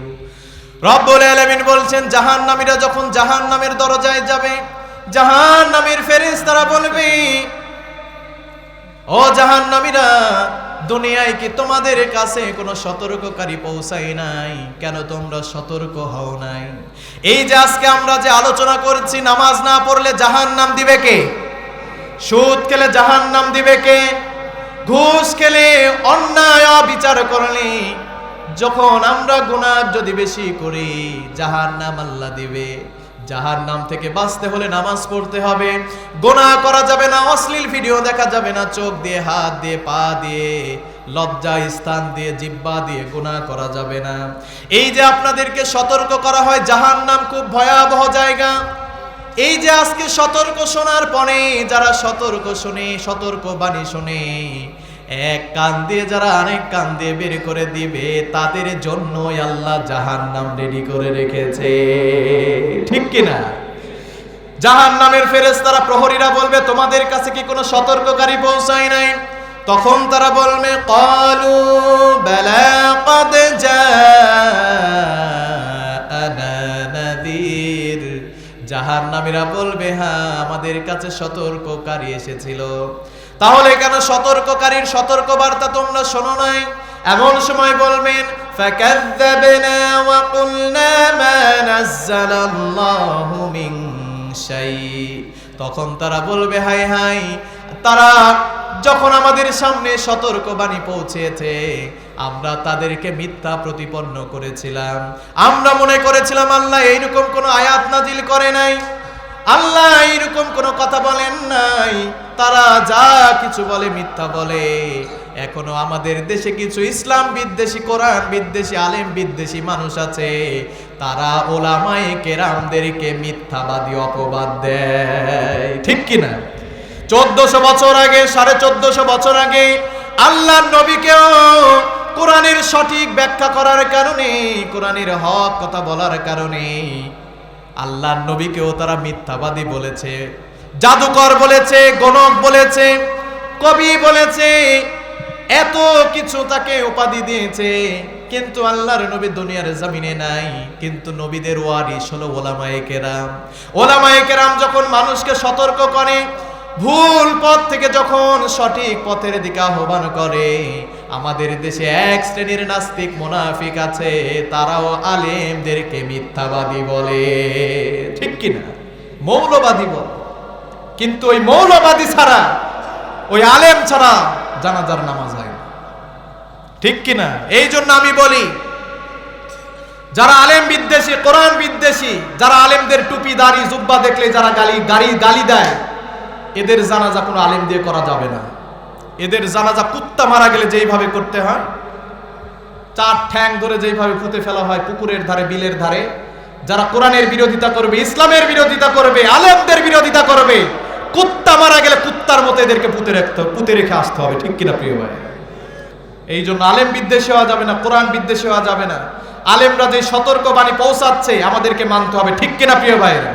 রব্বুল আলামিন বলছেন, জাহান্নামীরা যখন জাহান্নামের দরজায় যাবে, জাহান্নামের ফেরেশতারা বলবে, ও জাহান্নামীরা, দুনিয়ায় কি তোমাদের কাছে কোনো সতর্ককারী পৌঁছায় নাই? কেন তোমরা সতর্ক হও নাই? এই যে আজকে আমরা যে আলোচনা করছি, নামাজ না পড়লে জাহান্নাম দিবে কে? সুদ খেলে জাহান্নাম দিবে কে? ঘুষ খেলে, অন্যায় বিচার করলে, যখন আমরা গুনাহ যদি বেশি করি, জাহান্নাম আল্লাহ দিবে। জাহান্নাম থেকে বাঁচতে হলে নামাজ পড়তে হবে, গুনাহ করা যাবে না, অশ্লীল ভিডিও দেখা যাবে না, চোখ দিয়ে, হাত দিয়ে, পা দিয়ে, লজ্জা স্থান দিয়ে, জিহ্বা দিয়ে গুনাহ করা যাবে না। এই যে আপনাদেরকে সতর্ক করা হয়, জাহান্নাম খুব ভয়াবহ জায়গা। এই যে আজকে সতর্ক শোনার পরে, যারা সতর্ক শুনে, সতর্ক বাণী শুনে, এক কান দিয়ে যারা আরেক কান দিয়ে বের করে দিবে, তাদের জন্যই আল্লাহ জাহান্নাম রেডি করে রেখেছে, ঠিক কিনা? জাহান্নামের ফেরেশতারা, প্রহরীরা বলবে, তোমাদের কাছে কি কোনো সতর্ককারী পৌঁছায় নাই? তখন তারা বলবে, ক্বালু বালা ক্বাদ জাআনা নাযীর। জাহান্নামীরা বলবে, হ্যাঁ, আমাদের কাছে সতর্ককারী এসেছিল। তাহলে কেন সতর্ককারীর সতর্ক বার্তা তোমরা শোনো নাই? এমন সময় বলবেন, ফাকাযযাবনা ওয়া কুলনা মা নাযালাল্লাহু মিন শাই। তখন তারা বলবে, হায় হায়, তারা যখন আমাদের সামনে সতর্কবাণী পৌঁছেছে, আমরা তাদেরকে মিথ্যা প্রতিপন্ন করেছিলাম। আমরা মনে করেছিলাম আল্লাহ এইরকম কোনো আয়াত নাজিল করে নাই, আল্লাহ এইরকম কোনো কথা বলেন নাই। তারা যা কিছু বলে মিথ্যা বলে। এখনো আমাদের দেশে কিছু ইসলাম বিদ্বেষী, কোরআন বিদ্বেষী, আলেম বিদ্বেষী মানুষ আছে, তারা ওলামায়ে কেরামদেরকে মিথ্যাবাদী অপবাদ দেয়, ঠিক কিনা? 1400 বছর আগে, 1450 বছর আগে আল্লাহর নবীকেও কোরআনের সঠিক ব্যাখ্যা করার কারণে, কোরআনের হক কথা বলার কারণে আল্লাহর নবীকেও তারা মিথ্যাবাদী বলেছে, জাদুকর বলেছে, গণক বলেছে, কবি বলেছে, এত কিছু তাকে উপাধি দিয়েছে। কিন্তু আল্লাহর নবী দুনিয়ার জমিনে নাই, কিন্তু নবীদের ওয়ারিস হলো ওলামায়ে কেরাম। ওলামায়ে কেরাম যখন মানুষকে সতর্ক করে, ভুল পথ থেকে যখন সঠিক পথের দিকে আহ্বান করে, আমাদের দেশে এক শ্রেণীর নাস্তিক মুনাফিক আছে, তারাও আলেমদেরকে মিথ্যাবাদী বলে, ঠিক কিনা? মৌলবাদী বলে। কিন্তু ওই মৌলবাদী ছাড়া, ওই আলেম ছাড়া জানাজার নামাজ হয় না, ঠিক কিনা? এই জন্য আমি বলি, যারা আলেম বিদ্বেষী, কোরআন বিদ্বেষী, যারা আলেমদের টুপি, দাড়ি, জুব্বা দেখলে যারা গালি দেয়, এদের জানাজা কোনো আলেম দিয়ে করা যাবে না। এদের জানাজা কুত্তা মারা গেলে যেইভাবে করতে হয়, 4 ঠ্যাং ধরে যেইভাবে পুঁতে ফেলা হয় পুকুরের ধারে, বিলের ধারে, যারা কোরআনের বিরোধিতা করবে, ইসলামের বিরোধিতা করবে, আলেমদের বিরোধিতা করবে, কুত্তা মারা গেলে কুত্তার মতো এদেরকে পুঁতে রেখে আসতে হবে, ঠিক কিনা প্রিয় ভাই? এই জন্য আলেম বিদ্বেষী হওয়া যাবে না, কোরআন বিদ্বেষী হওয়া যাবে না। আলেমরা যে সতর্ক বাণী পৌঁছাচ্ছে, আমাদেরকে মানতে হবে, ঠিক কিনা প্রিয় ভাইরা?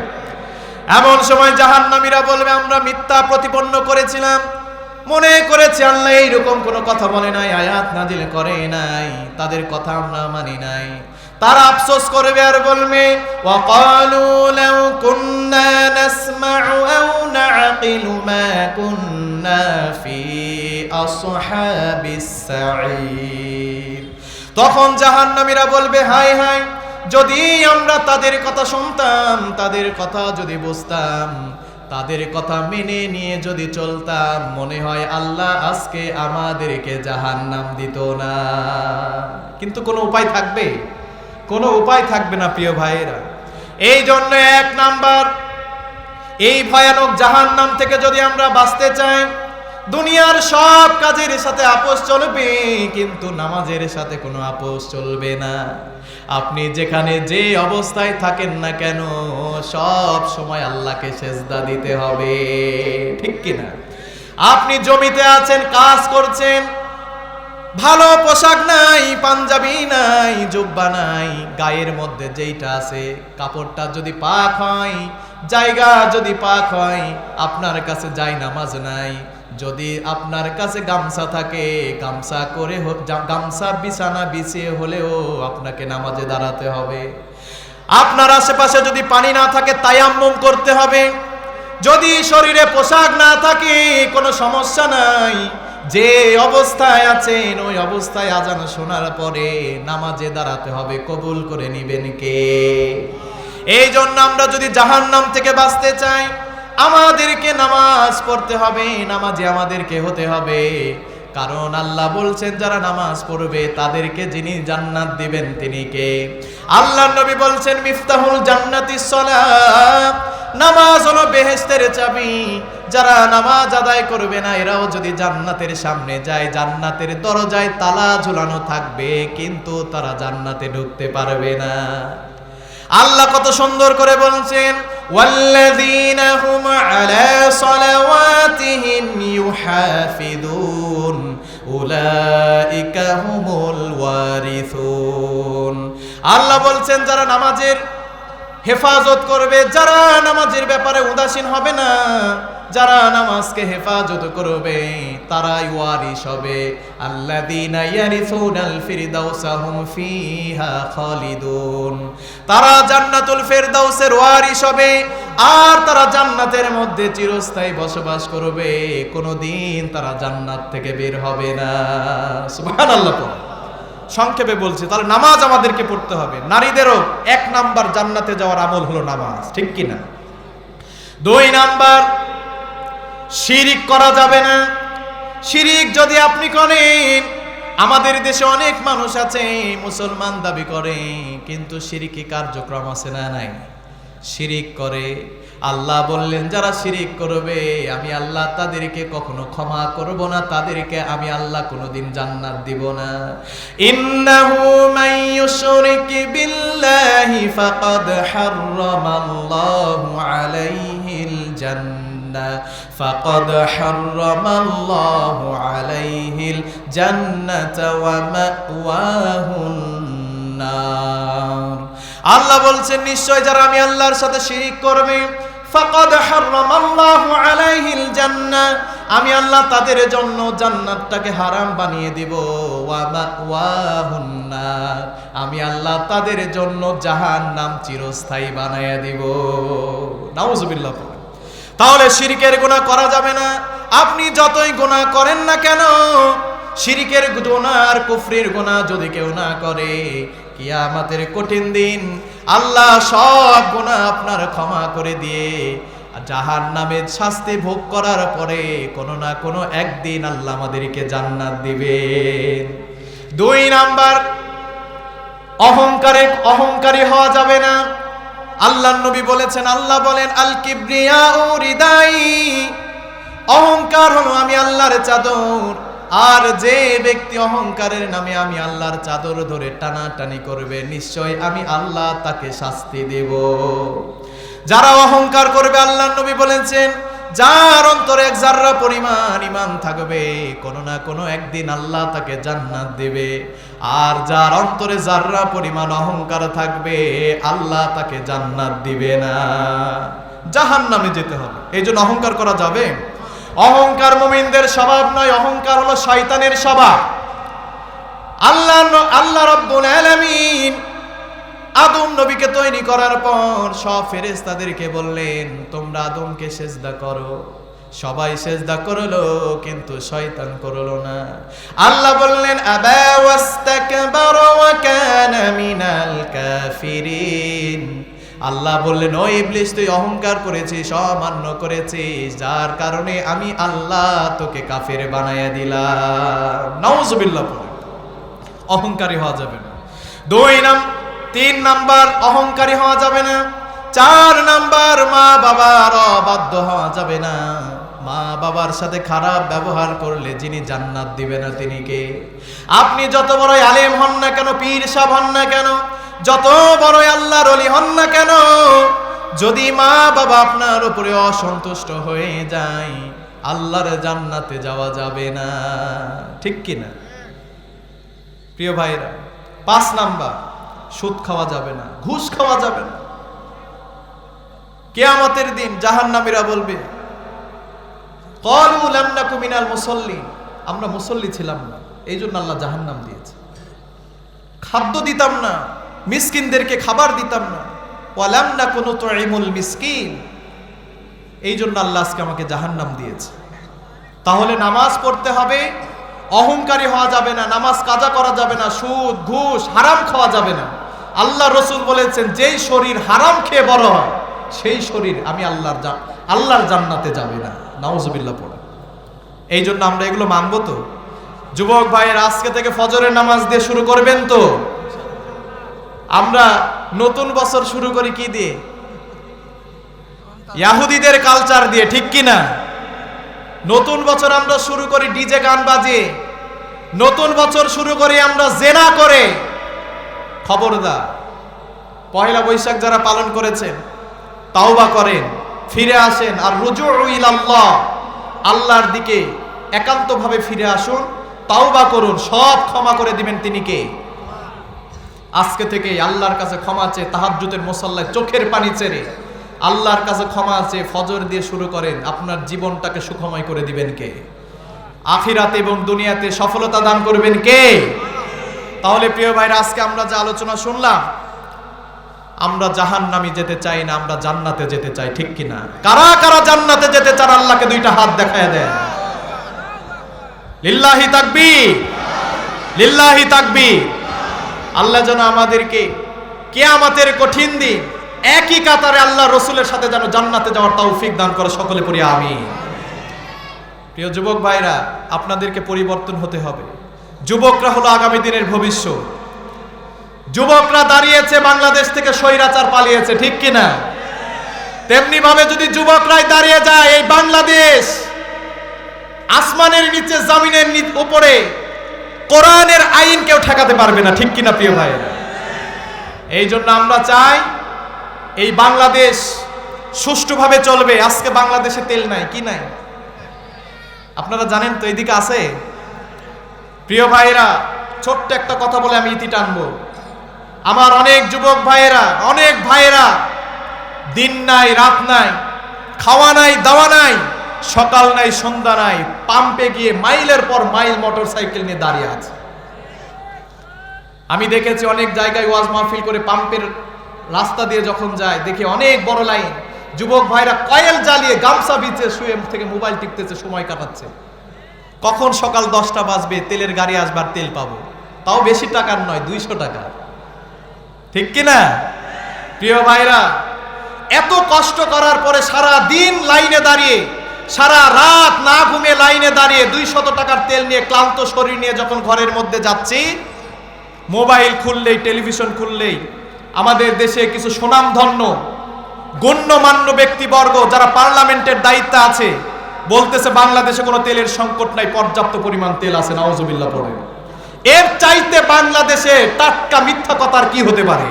এমন সময় জাহান্নামীরা বলবে, আমরা মিথ্যা প্রতিপন্ন করেছিলাম, মনে করেছি আল্লাহ এইরকম কোনো কথা বলে নাই, আয়াত নাজিল করে নাই, তাদের কথা আমরা মানি নাই। তারা আফসোস করবে আর বলবে, ওয়াকালু লাউ কুন্না নাসমাউ আও নাআকিলু মা কুন্না ফি আসহাবিস সাঈর। তখন জাহান্নামীরা বলবে, হায় হায়, যদি আমরা তাদের কথা শুনতাম, তাদের কথা যদি বুঝতাম, তাদের কথা মেনে নিয়ে যদি চলতাম, মনে হয় আল্লাহ আজকে আমাদেরকে জাহান্নাম দিত না। কিন্তু কোনো উপায় থাকবে? কোনো উপায় থাকবে না প্রিয় ভাইয়েরা। এই জন্য 1 নাম্বার, এই ভয়ানক জাহান্নাম থেকে যদি আমরা বাঁচতে চাই, দুনিয়ার সব কাজের সাথে আপোষ চলবে, কিন্তু নামাজের সাথে কোনো আপোষ চলবে না। আপনি যেখানে যে অবস্থায় থাকেন না কেন, সব সময় আল্লাহকে সেজদা দিতে হবে, ঠিক কিনা? আপনি জমিতে আছেন, কাজ করছেন, ভালো পোশাক নাই, পাঞ্জাবি নাই, জুব্বা নাই, গায়ের মধ্যে যেইটা আছে কাপড়টা যদি পাক হয়, জায়গা যদি পাক হয়, আপনার কাছে যাই নামাজ নাই, যদি আপনার কাছে গামছা থাকে, গামছা করে গামছা বিছানা বিছিয়ে হলেও আপনাকে নামাজে দাঁড়াতে হবে। আপনার আশেপাশে যদি পানি না থাকে, তায়াম্মুম করতে হবে। যদি শরীরে পোশাক না থাকে, কোনো সমস্যা নাই, যে অবস্থায় আছেন ওই অবস্থায় আজান শোনার পরে নামাজে দাঁড়াতে হবে। কবুল করে নিবেন কে? এই জন্য আমরা যদি জাহান্নাম থেকে বাঁচতে চাই, আমাদেরকে নামাজ পড়তে হবে, নামাজে আমাদেরকে হতে হবে। কারণ আল্লাহ বলছেন যারা নামাজ পড়বে তাদেরকে যিনি জান্নাত দিবেন তিনি কে? আল্লাহর নবী বলছেন মিফতাহুল জান্নাতিস সালাত, নামাজ হলো বেহেশতের চাবি। যারা নামাজ আদায় করবে না, এরাও যদি জান্নাতের সামনে যায়, জান্নাতের দরজায় তালা ঝুলানো থাকবে, কিন্তু তারা জান্নাতে ঢুকতে পারবে না। আল্লাহ কত সুন্দর করে বলছেন, ওয়াল্লাযীনা হুম আলা সালাওয়াতিহিম ইউহাফিযুন উলাইকা হুমুল ওয়ারিসুন। আল্লাহ বলছেন যারা নামাজের হেফাজত করবে, যারা নামাজের ব্যাপারে উদাসীন হবে না, যারা নামাজকে হেফাজত করবে, তারাই ওয়ারিস হবে। আল্লাযীনা ইয়ারিসুনাল ফিরদাউসা হুম ফিহা খালিদুন, তারা জান্নাতুল ফিরদাউসের ওয়ারিস হবে, আর তারা জান্নাতের মধ্যে চিরস্থায়ী বসবাস করবে, কোনোদিন তারা জান্নাত থেকে বের হবে না। সুবহানাল্লাহ। সংক্ষেপে বলছি, তাহলে নামাজ আমাদেরকে পড়তে হবে। নারীদেরও 1 নাম্বার জান্নাতে যাওয়ার আমল হলো নামাজ, ঠিক কিনা? 2 নাম্বার, শিরিক করা যাবে না। শিরিক যদি আপনি করেন, আমাদের দেশে অনেক মানুষ আছে মুসলমান দাবি করে, কিন্তু শিরিকি কার্যক্রম আছে না নাই? শিরিক করে। আল্লাহ বললেন যারা শিরিক করবে আমি আল্লাহ তাদেরকে কখনো ক্ষমা করব না, তাদেরকে আমি আল্লাহ কোনোদিন জান্নাত দিব না। ইন্নাহু মান ইউশরিক বিল্লাহি ফাকাদ হাররামাল্লাহু আলাইহিল জান্নাহ, ফাকাদ হাররামাল্লাহু আলাইহিল জান্নাতা ওয়া মাওয়াহুন নার। আল্লাহ বলছেন নিশ্চয় যারা আমি আল্লাহর সাথে শিরিক করবে, ফাকাদ হাররামাল্লাহু আলাইহিল জান্নাহ, আমি আল্লাহ তাদের জন্য জান্নাতটাকে হারাম বানিয়ে দিব। ওয়া মাওয়াহুন নার, আমি আল্লাহ তাদের জন্য জাহান্নাম চিরস্থায়ী বানায়া দিব। নাউজুবিল্লাহ। তাহলে শিরকের গুনাহ করা যাবে না। আপনি যতই গুনাহ করেন না কেন, শিরকের গুনাহ আর কুফরির গুনাহ যদি কেউ না করে, কিয়ামতের কঠিন দিন আল্লাহ সব গুনাহ আপনার ক্ষমা করে দিয়ে জাহান্নামের শাস্তি ভোগ করার পরে কোনো না কোনো একদিন আল্লাহ আমাদেরকে জান্নাত দিবেন। 2 নাম্বার, অহংকারী হওয়া যাবে না। আল্লাহর নবী বলেছেন, আল্লাহ বলেন আল কিবরিয়াউ রিদাই, অহংকার হলো আমি আল্লাহর চাদর। আর যে ব্যক্তি অহংকারের নামে আমি আল্লাহর চাদর ধরে টানাটানি করবে, নিশ্চয় আমি আল্লাহ তাকে শাস্তি দেব। যারা অহংকার করবে, আল্লাহর নবী বলেছেন যার অন্তরে 1 জাররা পরিমাণ ঈমান থাকবে, কোনো না কোনো একদিন আল্লাহ তাকে জান্নাত দেবে। আর যার অন্তরে জাররা পরিমাণ অহংকার থাকবে, আল্লাহ তাকে জান্নাত দিবে না, জাহান্নামে যেতে হবে। এই জন্য অহংকার করা যাবে। অহংকার মুমিনদের স্বভাব নয়, অহংকার হলো শয়তানের স্বভাব। আল্লাহ রাব্বুল আলামিন আদম নবীকে তৈরি করার পর সব ফেরেশতাদেরকে বললেন তোমরা আদমকে সিজদা করো। সবাই সিজদা করলো, কিন্তু শয়তান করলো না। আল্লাহ বললেন আবা ওয়াস্তাকবারা ওয়া কানা মিনাল কাফিরিন। আল্লাহ বললেন ও ইবলিস, তুই অহংকার করেছিস, অমান্য করেছিস, যার কারণে আমি আল্লাহ তোকে কাফের বানায়া দিলাম। নাউজুবিল্লাহ। অহংকারী হওয়া যাবে না। 2 3 নাম্বার অহংকারী হওয়া যাবে না। 4 নাম্বার মা বাবার অবাধ্য হওয়া যাবে না। মা বাবার সাথে খারাপ ব্যবহার করলে যিনি জান্নাত দিবে না তিনি কে? আপনি যত বড় আলেম হন না কেন, পীর সাহেব হন না কেন, যত বড় আল্লাহর ওলি হন না কেন, যদি মা বাবা আপনার উপরে অসন্তুষ্ট হয়ে যায়, আল্লাহর জান্নাতে যাওয়া যাবে না। ঠিক কি না প্রিয় ভাইরা? 5 নাম্বার সুদ খাওয়া যাবে না, ঘুষ খাওয়া যাবে না। কিয়ামতের দিন জাহান্নামীরা বলবে, ক্বালু লাম নাকু মিনাল মুসাল্লিন, আমরা মুসল্লি ছিলাম না, এই জন্য আল্লাহ জাহান্নাম দিয়েছে। খাদ্য দিতাম না, মিসকিনদেরকে খাবার দিতাম না, ওয়া লাম নাকু নুতঈমুল মিসকিন, এই জন্য আল্লাহ আজকে আমাকে জাহান্নাম দিয়েছে। তাহলে নামাজ পড়তে হবে, অহংকারী হওয়া যাবে না, নামাজ কাজা করা যাবে না, সুদ ঘুষ হারাম খাওয়া যাবে না। আল্লাহ রসুল বলেছেন, যেই শরীর হারাম খেয়ে বড় হয় সেই শরীর আমি আল্লাহর জান্নাতে যাবে না। নাউজুবিল্লাহ পড়ে। এই জন্য আমরা এগুলো মানবো তো? যুবক ভাইয়ের আজকে থেকে ফজরের নামাজ দিয়ে শুরু করবেন তো? আমরা নতুন বছর শুরু করি কি দিয়ে? ইহুদিদের কালচার দিয়ে, ঠিক কি না? নতুন বছর আমরা শুরু করি ডিজে গান বাজিয়ে, নতুন বছর শুরু করি আমরা জেনা করে। খবরদার, পয়লা বৈশাখ যারা পালন করেছেন তাওবা করেন, ফিরে আসেন। আর রুজু ইলাল্লাহ, আল্লাহর দিকে একান্তভাবে ফিরে আসুন, তাওবা করুন, সব ক্ষমা করে দিবেন তিনি কে? আজকে থেকে আল্লাহর কাছে ক্ষমা চেয়ে তাহাজ্জুদের মুসাল্লায় চোখের পানি ছেড়ে আল্লাহর কাছে ক্ষমা চেয়ে ফজর দিয়ে শুরু করেন, আপনার জীবনটাকে সুখময় করে দিবেন কে? আখিরাতে এবং দুনিয়াতে সফলতা দান করবেন কে? তাহলে প্রিয় ভাইরা, আজকে আমরা যে আলোচনা শুনলাম, আমরা জাহান্নামে যেতে চাই না, আমরা জান্নাতে যেতে চাই, ঠিক কিনা? কারা কারা জান্নাতে যেতে চান আল্লাহকে 2টা হাত দেখায় দেন। লিল্লাহি তাকবীর, লিল্লাহি তাকবীর। আল্লাহ যেন আমাদেরকে কিয়ামতের কঠিন দিন একই কাতারে আল্লাহ রসুলের সাথে যেন জান্নাতে যাওয়ার তৌফিক দান করে, সকলে পড়ি আমিন। প্রিয় যুবক ভাইরা, আপনাদেরকে পরিবর্তন হতে হবে। যুবকরা হলো আগামী দিনের ভবিষ্যৎ। যুবকরা দাঁড়িয়েছে, বাংলাদেশ থেকে স্বৈরাচার পালিয়েছে, ঠিক কিনা? তেমনি ভাবে যদি যুবকরাই দাঁড়িয়ে যায়, এই বাংলাদেশ আসমানের নিচে জমিনের উপরে কোরআনের আইন কেউ ঠেকাতে পারবে না, ঠিক কিনা প্রিয় ভাইরা? এই জন্য আমরা চাই এই বাংলাদেশ সুষ্ঠুভাবে চলবে। আজকে বাংলাদেশে তেল নাই, কি নাই আপনারা জানেন তো? এইদিকে আছে। প্রিয় ভাইরা, ছোট্ট একটা কথা বলে আমি ইতি টানবো। আমার অনেক যুবক ভাইয়েরা, অনেক ভাইয়েরা দিন নাই রাত নাই, খাওয়া নাই দাওয়া নাই, সকাল নাই সন্ধ্যা নাই, পাম্পে গিয়ে মাইলের পর মাইল মোটরসাইকেল নিয়ে দাঁড়িয়ে আছে। আমি দেখেছি অনেক জায়গায় ওয়াজ মাহফিল করে পাম্পের রাস্তা দিয়ে যখন যায়, দেখি অনেক বড় লাইন। যুবক ভাইরা কয়েল জ্বালিয়ে গামছা বিছে শুয়ে থেকে মোবাইল টিপতেছে, সময় কাটাচ্ছে। কখন সকাল 10টা বাজবে, তেলের গাড়ি আসবার তেল পাবো, তাও বেশি টাকার নয়, 200 টাকা, ঠিক কিনা প্রিয় ভাইরা? এত কষ্ট করার পরে সারা দিন লাইনে দাঁড়িয়ে, সারা রাত না ঘুমিয়ে লাইনে দাঁড়িয়ে 200 টাকার তেল নিয়ে ক্লান্ত শরীর নিয়ে যখন ঘরের মধ্যে যাচ্ছি, মোবাইল খুললেই, টেলিভিশন খুললেই আমাদের দেশে কিছু সুনামধন্য গণ্যমান্য ব্যক্তিবর্গ যারা পার্লামেন্টের দায়িত্বে আছে বলতেছে বাংলাদেশে কোনো তেলের সংকট নাই, পর্যাপ্ত পরিমাণ তেল আছে। নাউজুবিল্লাহ পড়ে। এর চাইতে বাংলাদেশে টাটকা মিথ্যা কথার কি হতে পারে?